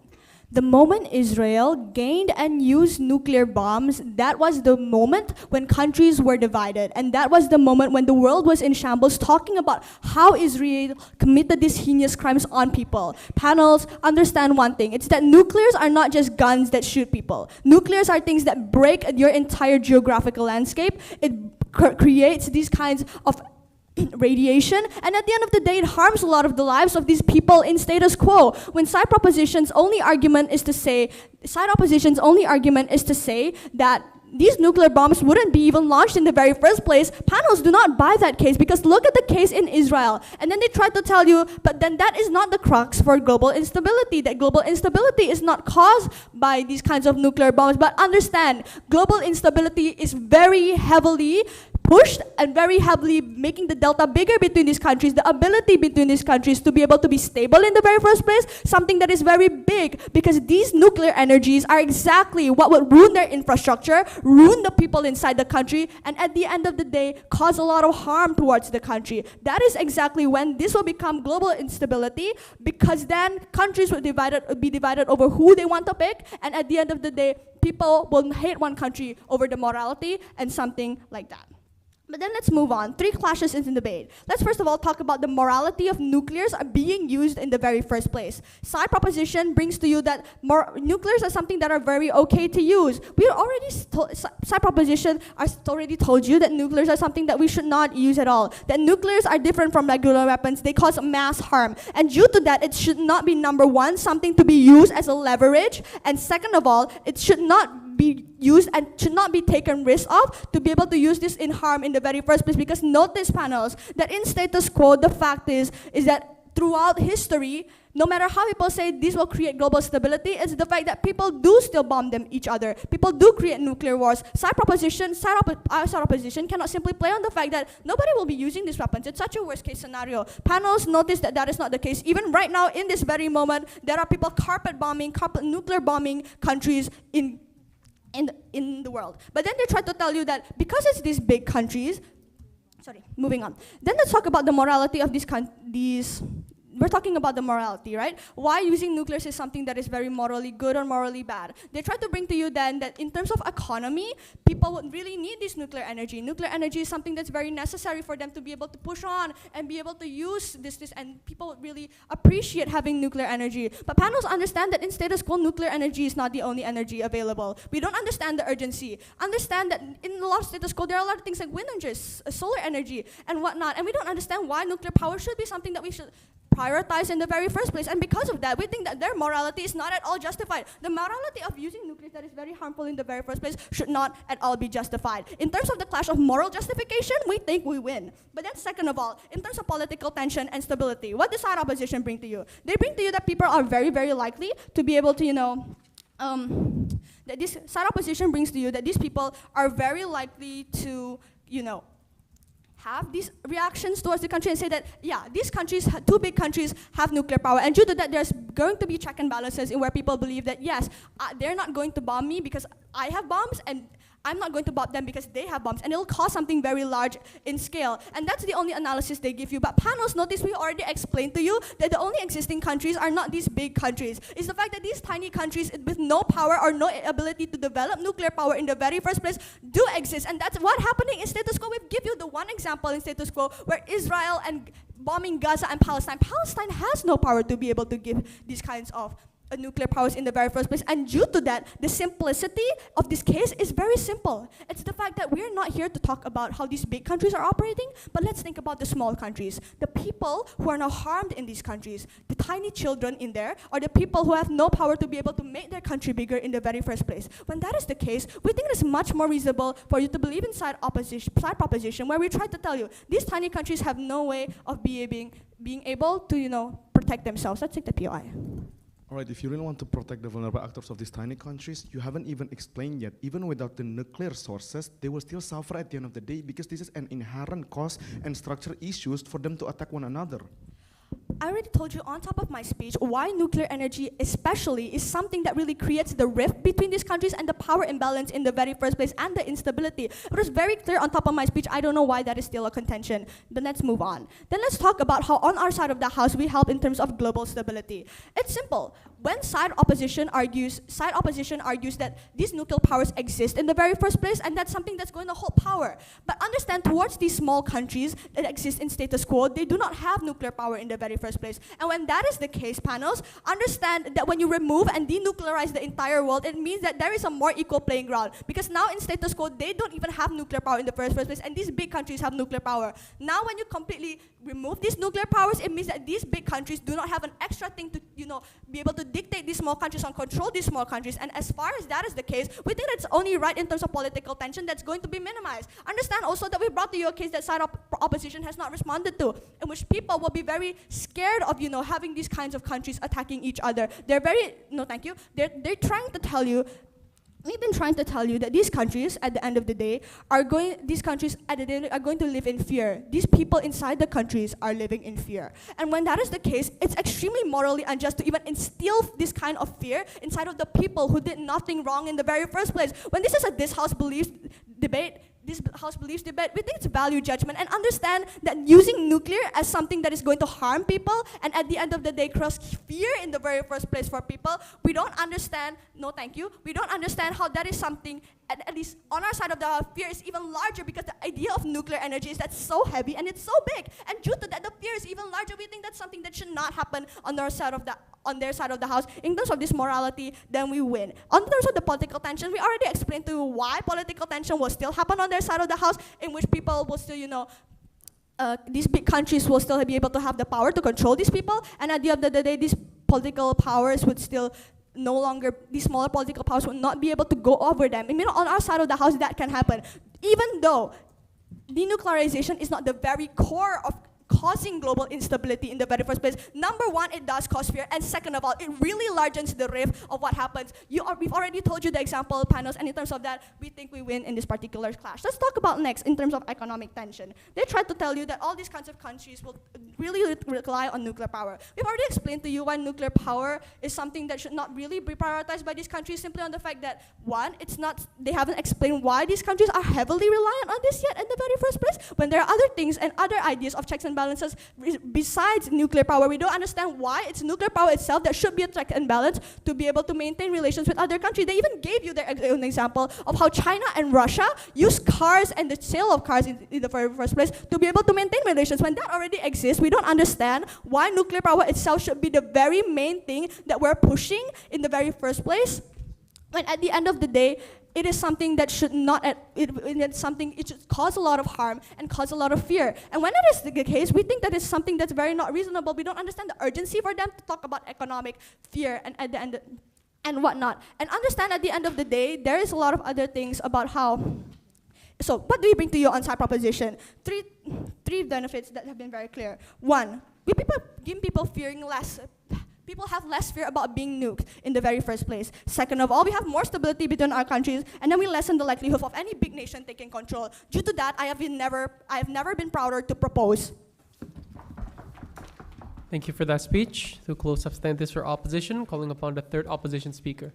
The moment Israel gained and used nuclear bombs, that was the moment when countries were divided. And that was the moment when the world was in shambles, talking about how Israel committed these heinous crimes on people. Panels, understand one thing. It's that nuclears are not just guns that shoot people. Nuclears are things that break your entire geographical landscape. It creates these kinds of radiation, and at the end of the day, it harms a lot of the lives of these people in status quo. When side opposition's only argument is to say that these nuclear bombs wouldn't be even launched in the very first place, panels do not buy that case, because look at the case in Israel. And then they try to tell you, but then that is not the crux for global instability, that global instability is not caused by these kinds of nuclear bombs. But understand, global instability is very heavily pushed and very heavily making the delta bigger between these countries, the ability between these countries to be able to be stable in the very first place, something that is very big, because these nuclear energies are exactly what would ruin their infrastructure, ruin the people inside the country, and at the end of the day, cause a lot of harm towards the country. That is exactly when this will become global instability, because then countries will be divided over who they want to pick, and at the end of the day, people will hate one country over the morality and something like that. But then let's move on. 3 clashes in the debate. Let's first of all talk about the morality of nuclears being used in the very first place. Side proposition brings to you that nuclears are something that are very okay to use. We already, side proposition has already told you that nuclears are something that we should not use at all. That nuclears are different from regular weapons. They cause mass harm. And due to that, it should not be, number one, something to be used as a leverage. And second of all, it should not be used and should not be taken risk of to be able to use this in harm in the very first place. Because notice, panels, that in status quo, the fact is that throughout history, no matter how people say this will create global stability, it's the fact that people do still bomb each other. People do create nuclear wars. Side opposition cannot simply play on the fact that nobody will be using these weapons. It's such a worst case scenario. Panels notice that that is not the case. Even right now, in this very moment, there are people nuclear bombing countries in the world. But then they try to tell you that because it's these big countries, moving on. Then let's talk about the morality of we're talking about the morality, right? Why using nuclears is something that is very morally good or morally bad. They try to bring to you then that in terms of economy, people would really need this nuclear energy. Nuclear energy is something that's very necessary for them to be able to push on and be able to use this, and people would really appreciate having nuclear energy. But panels understand that in status quo, nuclear energy is not the only energy available. We don't understand the urgency. Understand that in a lot of status quo, there are a lot of things like wind energy, solar energy, and whatnot, and we don't understand why nuclear power should be something that we should prioritize in the very first place. And because of that, we think that their morality is not at all justified. The morality of using nuclear that is very harmful in the very first place should not at all be justified. In terms of the clash of moral justification, we think we win. But then second of all, in terms of political tension and stability, what does side opposition bring to you? They bring to you that people are very, very likely to be able to, that this side opposition brings to you that these people are very likely to, have these reactions towards the country and say that, yeah, these countries, 2 big countries, have nuclear power. And due to that, there's going to be check and balances in where people believe that, yes, they're not going to bomb me because I have bombs, and I'm not going to bomb them because they have bombs, and it'll cause something very large in scale. And that's the only analysis they give you. But panels, notice we already explained to you that the only existing countries are not these big countries. It's the fact that these tiny countries with no power or no ability to develop nuclear power in the very first place do exist. And that's what's happening in status quo. We've give you the one example in status quo where Israel and bombing Gaza and Palestine. Palestine has no power to be able to give these kinds of nuclear powers in the very first place. And due to that, the simplicity of this case is very simple. It's the fact that we're not here to talk about how these big countries are operating, but let's think about the small countries. The people who are now harmed in these countries, the tiny children in there, are the people who have no power to be able to make their country bigger in the very first place. When that is the case, we think it's much more reasonable for you to believe in side proposition, where we try to tell you these tiny countries have no way of being able to, protect themselves. Let's take the POI. All right, if you really want to protect the vulnerable actors of these tiny countries, you haven't even explained yet, even without the nuclear sources, they will still suffer at the end of the day because this is an inherent cause and structure issues for them to attack one another. I already told you on top of my speech why nuclear energy especially is something that really creates the rift between these countries and the power imbalance in the very first place and the instability. It was very clear on top of my speech. I don't know why that is still a contention. But let's move on. Then let's talk about how on our side of the house we help in terms of global stability. It's simple. when side opposition argues that these nuclear powers exist in the very first place, and that's something that's going to hold power. But understand, towards these small countries that exist in status quo, they do not have nuclear power in the very first place. And when that is the case, panels, understand that when you remove and denuclearize the entire world, it means that there is a more equal playing ground. Because now in status quo, they don't even have nuclear power in the first place, and these big countries have nuclear power. Now when you completely remove these nuclear powers, it means that these big countries do not have an extra thing to, be able to dictate these small countries and control these small countries. And as far as that is the case, we think it's only right in terms of political tension that's going to be minimized. Understand also that we brought to you a case that side opposition has not responded to, in which people will be very scared of, having these kinds of countries attacking each other. They're very, no thank you, they're trying to tell you, we've been trying to tell you that these countries, at the end of the day, are going to live in fear. These people inside the countries are living in fear. And when that is the case, it's extremely morally unjust to even instill this kind of fear inside of the people who did nothing wrong in the very first place. When this is this House beliefs debate, we think it's value judgment, and understand that using nuclear as something that is going to harm people and at the end of the day cause fear in the very first place for people, we don't understand, no thank you, we don't understand how that is something, at least on our side of the fear is even larger, because the idea of nuclear energy is that's so heavy and it's so big, and due to that the fear is even larger. We think that's something that should not happen on their side of the house. In terms of this morality, then we win. On terms of the political tension, we already explained to you why political tension will still happen on their side of the house, in which people will still, these big countries will still be able to have the power to control these people, and at the end of the day, these political powers would still no longer, these smaller political powers will not be able to go over them. I mean, on our side of the house, that can happen. Even though denuclearization is not the very core of causing global instability in the very first place. Number one, it does cause fear, and second of all, it really largens the rift of what happens. We've already told you the example panels, and in terms of that, we think we win in this particular clash. Let's talk about next in terms of economic tension. They try to tell you that all these kinds of countries will really rely on nuclear power. We've already explained to you why nuclear power is something that should not really be prioritized by these countries, simply on the fact that, one, they haven't explained why these countries are heavily reliant on this yet in the very first place, when there are other things and other ideas of checks and balances besides nuclear power. We don't understand why it's nuclear power itself that should be a check and balance to be able to maintain relations with other countries. They even gave you their own example of how China and Russia use cars and the sale of cars in the very first place to be able to maintain relations. When that already exists, we don't understand why nuclear power itself should be the very main thing that we're pushing in the very first place. When at the end of the day, it is something that should not, it should cause a lot of harm and cause a lot of fear. And when it is the case, we think that it's something that's very not reasonable. We don't understand the urgency for them to talk about economic fear and at the end and whatnot. And understand at the end of the day, there is a lot of other things about how. So what do we bring to you on side proposition? Three benefits that have been very clear. One, we give people fearing less. People have less fear about being nuked in the very first place. Second of all, we have more stability between our countries, and then we lessen the likelihood of any big nation taking control. Due to that, I have never been prouder to propose. Thank you for that speech. To close substantives for opposition, calling upon the third opposition speaker.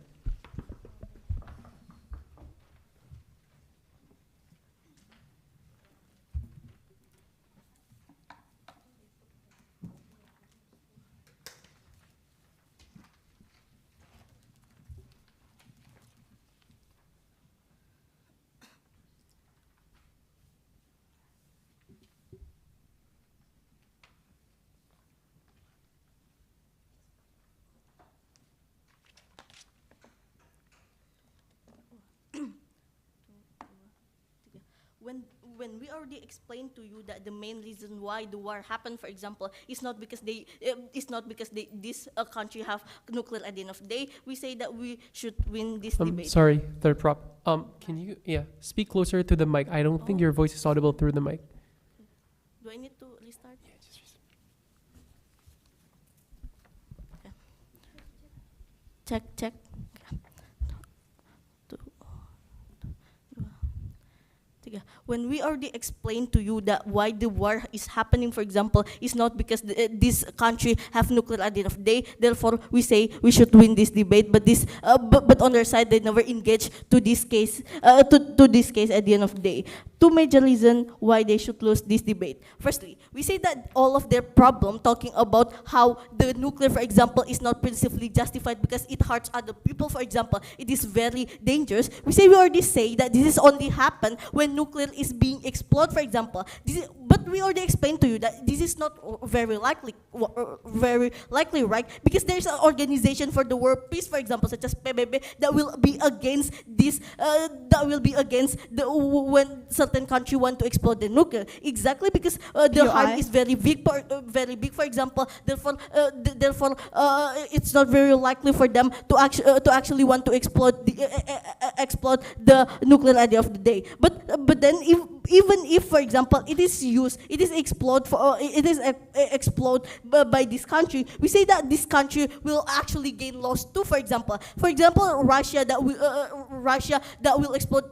When we already explained to you that the main reason why the war happened, for example, is not because this country have nuclear at the end of the day, we say that we should win this debate. Sorry, third prop. Can you speak closer to the mic? I don't think your voice is audible through the mic. Do I need to restart? Yeah, just restart. Okay. Check, check. when we already explained to you that why the war is happening, for example, is not because this country have nuclear at the end of the day. Therefore, we say we should win this debate. But but on their side, they never engage to this case to this case at the end of the day. Two major reasons why they should lose this debate. Firstly, we say that all of their problem talking about how the nuclear, for example, is not principally justified because it hurts other people, for example, it is very dangerous. We already say that this is only happen when nuclear is being explored, for example. But we already explained to you that this is not very likely, right? Because there's an organization for the world peace, for example, such as PBB, that will be against this, when certain country want to explode the nuclear. Exactly because the harm is very big, for example. Therefore, it's not very likely for them to actually want to explode the nuclear at the end of the day. But then even if, for example, it is explode by this country, we say that this country will actually gain loss too. For example, Russia that will explode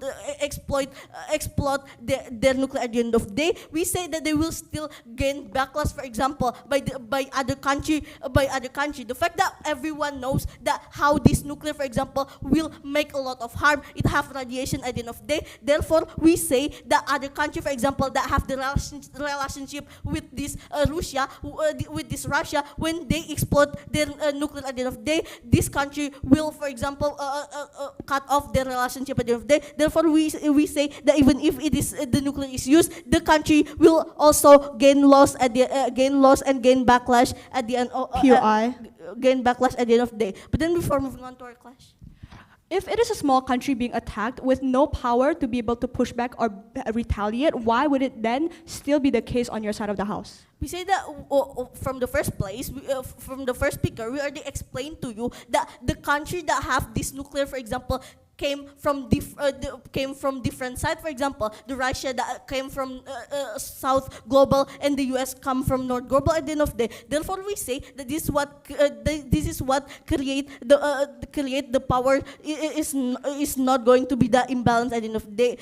their nuclear at the end of the day. We say that they will still gain backlash, for example, by other country. The fact that everyone knows that how this nuclear, for example, will make a lot of harm. It have radiation at the end of the day. Therefore, we say that other country, for example, that have the relationship with this Russia, when they explode their nuclear at the end of the day, this country will, for example, cut off their relationship at the end of the day. Therefore, we say that even if the nuclear is used, the country will also gain loss and gain backlash at the end. Gain backlash at the end of the day. But then before moving on to our clash. If it is a small country being attacked with no power to be able to push back or retaliate, why would it then still be the case on your side of the house? We say that from the first place, from the first speaker, we already explained to you that the country that have this nuclear, for example, came from different sides. For example, the Russia that came from South Global and the US come from North Global at the end of the day. Therefore, we say that this is what create the power is not going to be the imbalance at the end of the day.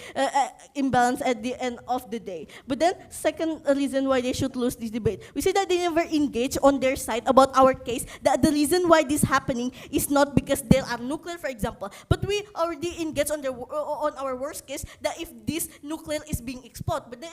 Imbalance at the end of the day. But then, second reason why they should lose this debate, we say that they never engage on their side about our case. That the reason why this happening is not because there are nuclear, for example, but we already engage on our worst case that if this nuclear is being exploded, but they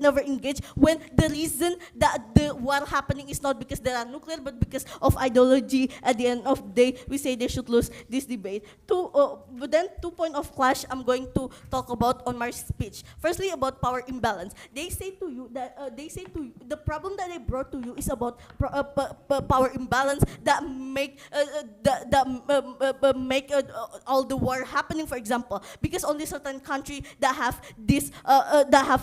never engage when the reason that the war happening is not because there are nuclear, but because of ideology. At the end of the day, we say they should lose this debate. But then 2 point of clash I'm going to talk about on my speech. Firstly, about power imbalance. They say to you that the problem that they brought to you is about power imbalance that make all the war happening, for example, because only certain country that have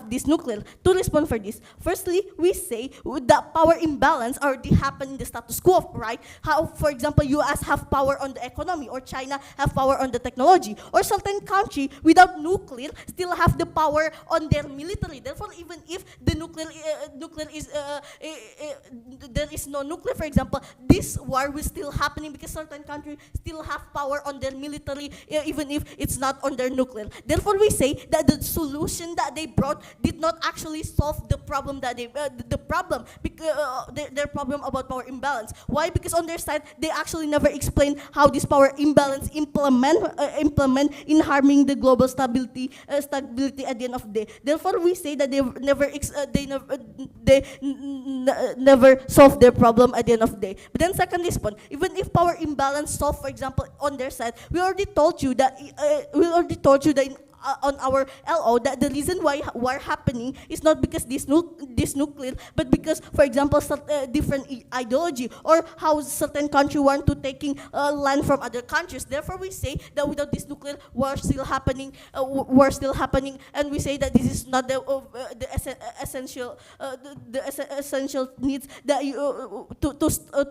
this nuclear. To respond for this, firstly, we say that power imbalance already happened in the status quo, right? How, for example, US have power on the economy, or China have power on the technology, or certain country without nuclear still have the power on their military. Therefore, even if the nuclear is there is no nuclear, for example, this war will still happening because certain countries still have power on their military, even if it's not on their nuclear. Therefore, we say that the solution that they brought did not actually solve the problem that their problem about power imbalance. Why? Because on their side, they actually never explain how this power imbalance implement in harming the global stability at the end of the day. Therefore, we say that they never solve their problem at the end of the day. But then second response, even if power imbalance solved, for example, on their side, we already told you that on our LO that the reason why war happening is not because this nuclear, but because, for example, different ideology, or how certain country want to taking land from other countries. Therefore, we say that without this nuclear, war still happening, and we say that this is not the essential needs that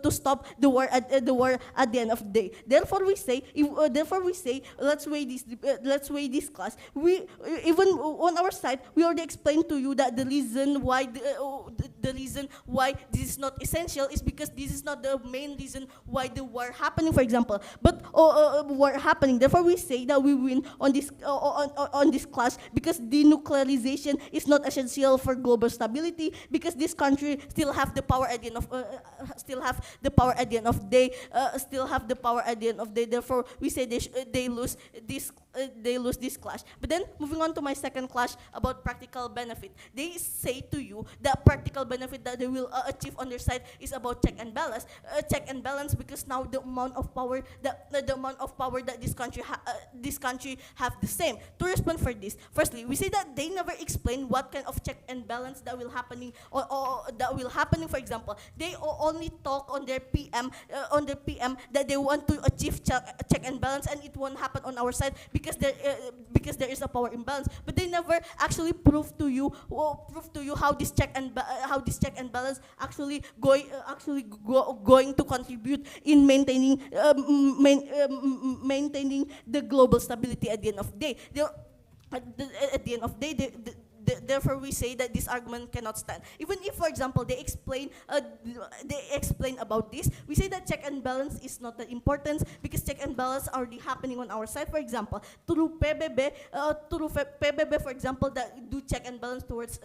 to stop the war at the end of the day. Therefore, we say let's weigh this class. We even on our side, we already explained to you that the reason why the reason why this is not essential is because this is not the main reason why the war happening, for example. But war happening. Therefore, we say that we win on this clash because denuclearization is not essential for global stability because this country still have the power at the end of still have the power at the end of day. Still have the power at the end of day. Therefore, we say they lose this clash. But then moving on to my second clash about practical benefit, they say to you that practical benefit that they will achieve on their side is about check and balance. Check and balance because now the amount of power that this country have the same. To respond for this, firstly, we say that they never explain what kind of check and balance that will happening or that will happening. For example, they only talk on their PM that they want to achieve check and balance, and it won't happen on our side because there is a power imbalance. But they never actually prove to you how this check and balance actually going to contribute in maintaining maintaining the global stability at the end of the day. At the end of the day, therefore we say that this argument cannot stand. Even if, for example, they explain about this, we say that check and balance is not that important because check and balance are already happening on our side. For example, through PBB, for example, that do check and balance towards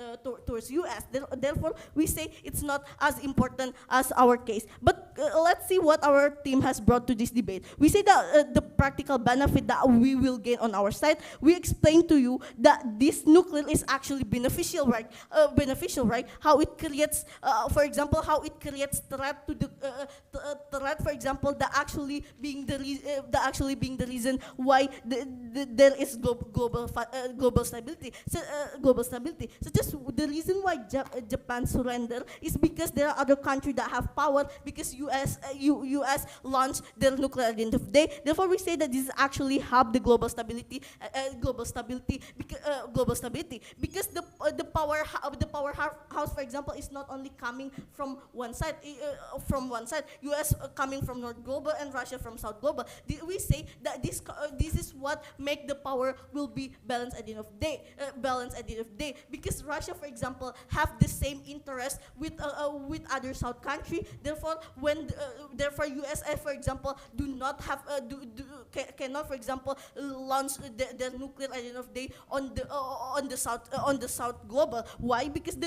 US. Therefore, we say it's not as important as our case. But let's see what our team has brought to this debate. We say that the practical benefit that we will gain on our side, we explain to you that this nuclear is actually beneficial, right? How it creates, for example, threat to the threat, for example, that actually being the reason why there is global stability. So just the reason why Japan surrender is because there are other countries that have power because US launched their nuclear at the end of the day. Therefore, we say that this actually help the global stability because the powerhouse, for example, is not only coming from one side. US coming from North Global and Russia from South Global. We say that this is what make the power will be balanced at the end of the day. Because Russia, for example, have the same interest with other South country. Therefore, therefore USA, for example, do not have cannot, for example, launch the nuclear at the end of the day on the South Global. Why? Because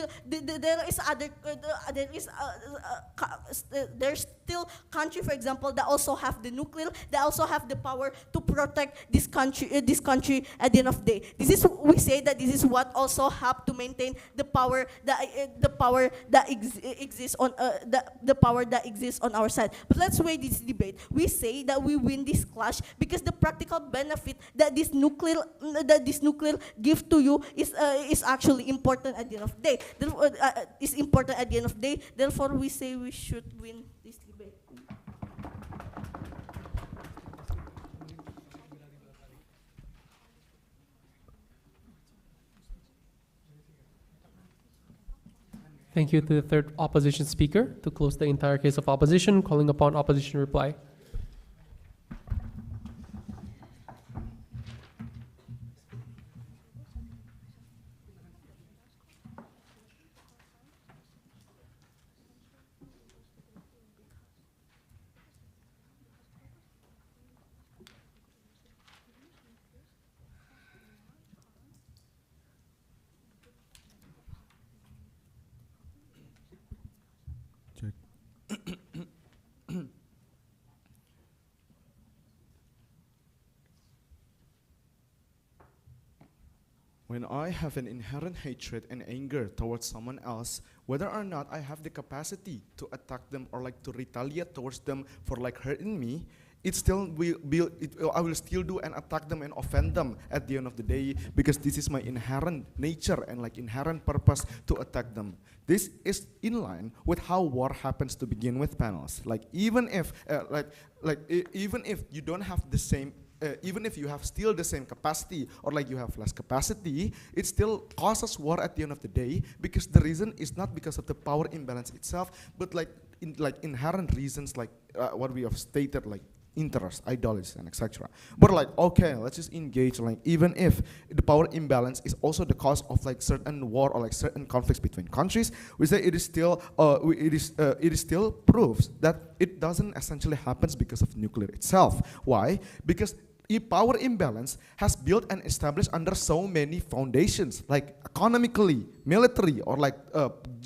there's still country, for example, that also have the nuclear, that also have the power to protect this country at the end of the day. We say that this is what also help to maintain the power that exists on our side. But let's weigh this debate. We say that we win this clash because the practical benefit that this nuclear give to you is actually important at the end of the day. Is important at the end of the day. Therefore, we say we should win this debate. Thank you to the third opposition speaker to close the entire case of opposition, calling upon opposition reply. When I have an inherent hatred and anger towards someone else, whether or not I have the capacity to attack them or like to retaliate towards them for like hurting me, I will still do and attack them and offend them at the end of the day because this is my inherent nature and like inherent purpose to attack them. This is in line with how war happens to begin with, panels. Like even if even if you don't have the same even if you have still the same capacity or like you have less capacity, it still causes war at the end of the day because the reason is not because of the power imbalance itself, but like inherent reasons like what we have stated, like interest, ideologies, and etc. But like, okay, let's just engage, like, even if the power imbalance is also the cause of like certain war or like certain conflicts between countries, we say it is still it is still proves that it doesn't essentially happens because of nuclear itself. Why? Because power imbalance has built and established under so many foundations, like economically, military, or like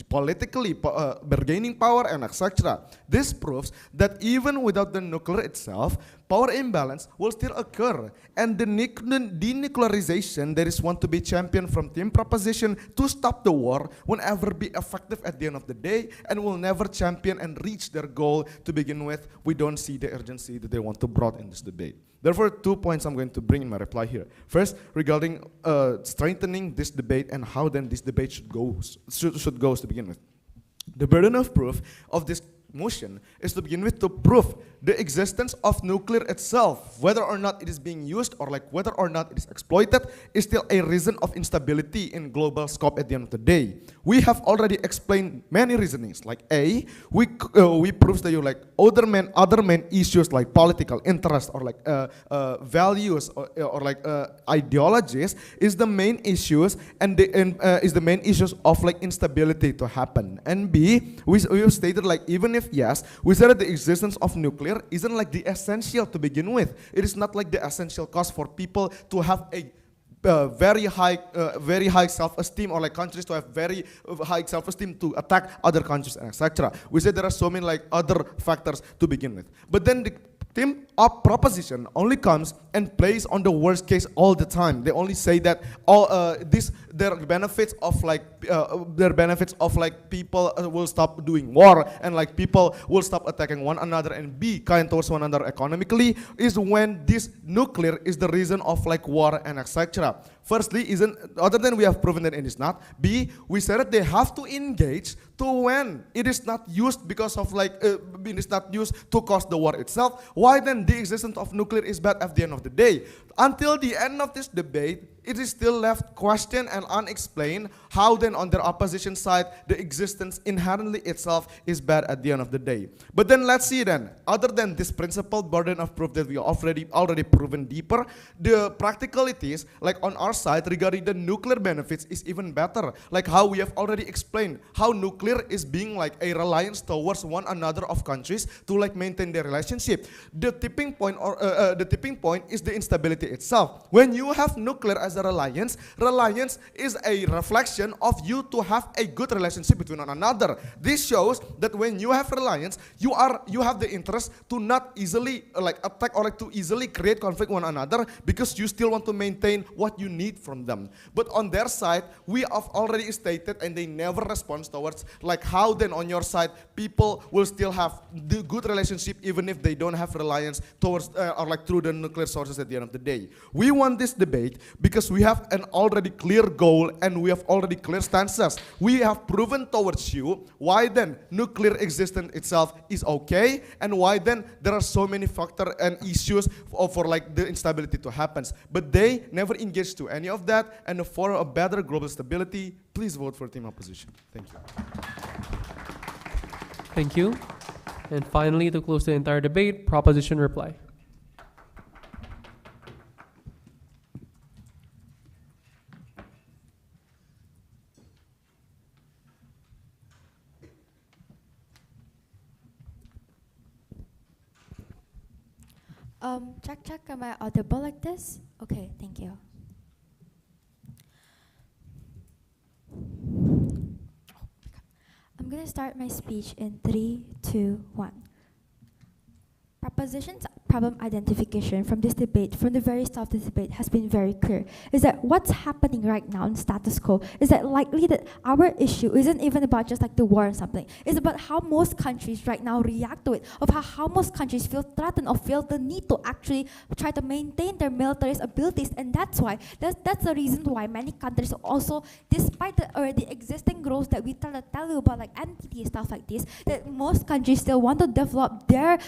politically, bargaining power, and etc. This proves that even without the nuclear itself, power imbalance will still occur, and the denuclearization that is want to be championed from team proposition to stop the war will never be effective at the end of the day, and will never champion and reach their goal to begin with. We don't see the urgency that they want to brought in this debate. Therefore, 2 points I'm going to bring in my reply here. First, regarding strengthening this debate and how then this debate should go to begin with. The burden of proof of this motion is to begin with to prove the existence of nuclear itself. Whether or not it is being used or like whether or not it is exploited is still a reason of instability in global scope at the end of the day. We have already explained many reasonings. Like A, we prove that you like other main issues like political interest or like values or like ideologies is the main issues and is the main issues of like instability to happen. And B, we stated like even if yes, we said that the existence of nuclear isn't like the essential to begin with. It is not like the essential cause for people to have a very high self-esteem, or like countries to have very high self-esteem to attack other countries, etc. We said there are so many like other factors to begin with. But then the team up proposition only comes and plays on the worst case all the time. They only say that all their benefits of like people will stop doing war, and like people will stop attacking one another and be kind towards one another economically, is when this nuclear is the reason of like war and etc. Firstly, isn't other than we have proven that it is not. B, we said that they have to engage to when it is not used because of like it is not used to cause the war itself. Why then the existence of nuclear is bad at the end of the day? Until the end of this debate, it is still left questioned and unexplained how then on their opposition side the existence inherently itself is bad at the end of the day. But then let's see then, other than this principled burden of proof that we already proven deeper, the practicalities like on our side regarding the nuclear benefits is even better. Like how we have already explained how nuclear is being like a reliance towards one another of countries to like maintain their relationship. The tipping point is the instability itself. When you have nuclear as a reliance is a reflection of you to have a good relationship between one another. This shows that when you have reliance, you have the interest to not easily like attack or like to easily create conflict with one another, because you still want to maintain what you need from them. But on their side, we have already stated, and they never respond towards like how then on your side people will still have the good relationship even if they don't have reliance towards or like through the nuclear sources at the end of the day. We want this debate because we have an already clear goal and we have already clear stances. We have proven towards you why then nuclear existence itself is okay, and why then there are so many factors and issues for like the instability to happen. But they never engage to any of that, and for a better global stability, please vote for team opposition. Thank you. Thank you. And finally, to close the entire debate, proposition reply. Check, am I audible like this? Okay, thank you. I'm gonna start my speech in 3, 2, 1. Proposition's problem identification from this debate, from the very start of this debate, has been very clear. Is that what's happening right now in status quo is that likely that our issue isn't even about just like the war or something. It's about how most countries right now react to it, of how most countries feel threatened or feel the need to actually try to maintain their military abilities. And that's why, that's the reason why many countries also, despite the already existing growth that we tell you about like NPT stuff like this, that most countries still want to develop their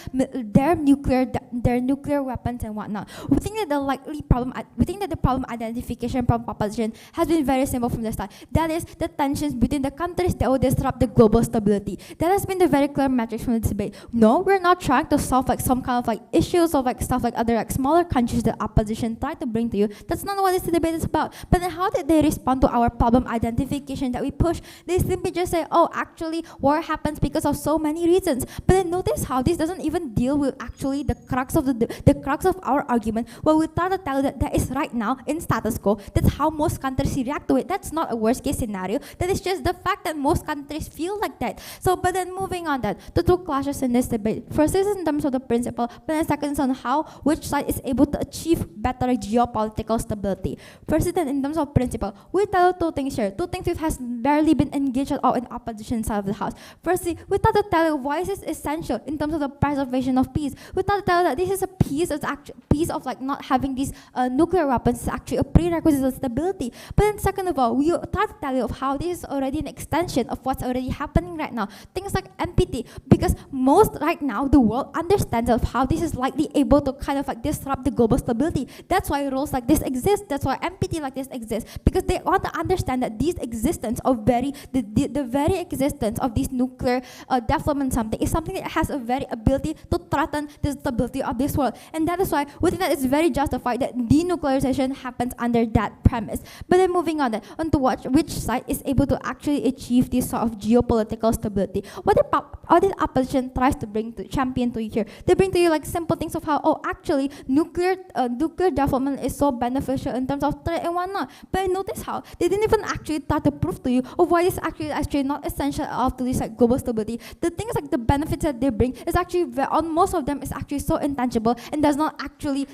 nuclear their nuclear weapons and whatnot. We think that the problem identification from proposition has been very simple from the start. That is the tensions between the countries that will disrupt the global stability. That has been the very clear metrics from this debate. No, we're not trying to solve like some kind of like issues of like stuff like other like smaller countries that opposition tried to bring to you. That's not what this debate is about. But then how did they respond to our problem identification that we push? They simply just say, oh, actually, war happens because of so many reasons. But then notice how this doesn't even deal with actually the crux of the crux of our argument. Well, we try to tell that that is right now in status quo. That's how most countries react to it. That's not a worst case scenario. That is just the fact that most countries feel like that. So, but then moving on that, the two clashes in this debate. First is in terms of the principle, but then second is on how which side is able to achieve better geopolitical stability. First is then in terms of principle, we tell two things here. Two things which has barely been engaged at all in opposition side of the house. Firstly, we thought to tell you why is this essential in terms of the preservation of peace. We thought to tell that this is a piece of like not having these nuclear weapons is actually a prerequisite of stability. But then second of all, we thought to tell you of how this is already an extension of what's already happening right now. Things like NPT, because most right now the world understands of how this is likely able to kind of like disrupt the global stability. That's why rules like this exist. That's why NPT like this exists, because they want to understand that these existence of the very existence of this nuclear development something is something that has a very ability to threaten the stability of this world. And that is why we think that it's very justified that denuclearization happens under that premise. But then moving on to watch which side is able to actually achieve this sort of geopolitical stability. What the opposition tries to champion to you here, they bring to you like simple things of how, oh, actually nuclear development is so beneficial in terms of trade and whatnot. But notice how they didn't even actually try to prove to you of why this actually not essential at all to this like global stability. The things like the benefits that they bring is actually on most of them is actually so intangible and does not actually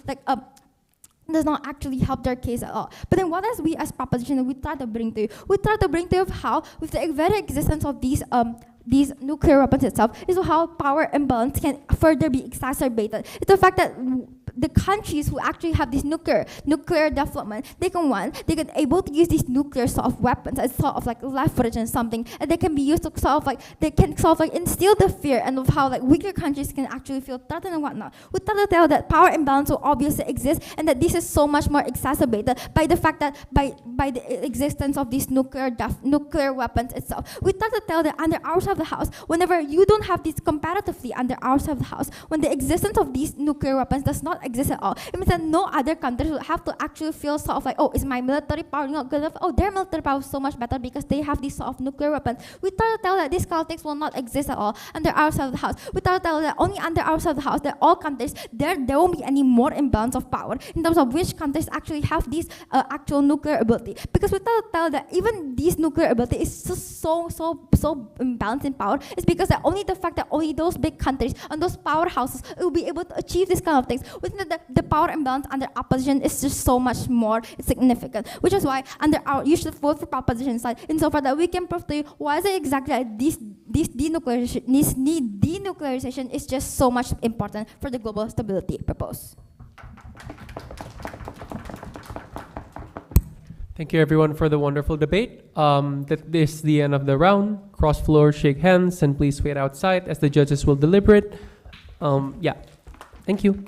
help their case at all. But then what as we as proposition we try to bring to you? We try to bring to you how with the very existence of these nuclear weapons itself is how power imbalance can further be exacerbated. It's the fact that the countries who actually have this nuclear development, they can able to use these nuclear sort of weapons as sort of like leverage and something, and they can be used to instill the fear and of how like weaker countries can actually feel threatened and whatnot. We try to tell that power imbalance will obviously exist, and that this is so much more exacerbated by the fact that by the existence of these nuclear weapons itself. We try to tell that under our side of the house, whenever you don't have this comparatively under our side of the house, when the existence of these nuclear weapons does not exist at all, it means that no other countries will have to actually feel sort of like, oh, is my military power not good enough? Oh, their military power is so much better because they have these sort of nuclear weapons. We try to tell that these politics will not exist at all under our side of the house. We try to tell that only under our side of the house, that all countries, there won't be any more imbalance of power in terms of which countries actually have this actual nuclear ability. Because we try to tell that even this nuclear ability is just so imbalanced in power, is because that only the fact that only those big countries and those powerhouses will be able to achieve this kind of things. We think that the power imbalance under opposition is just so much more significant, which is why you should vote for proposition side insofar that we can prove to you why is it exactly that this denuclearization is just so much important for the global stability proposed. Thank you everyone for the wonderful debate. That is the end of the round. Cross floor, shake hands, and please wait outside as the judges will deliberate. Thank you.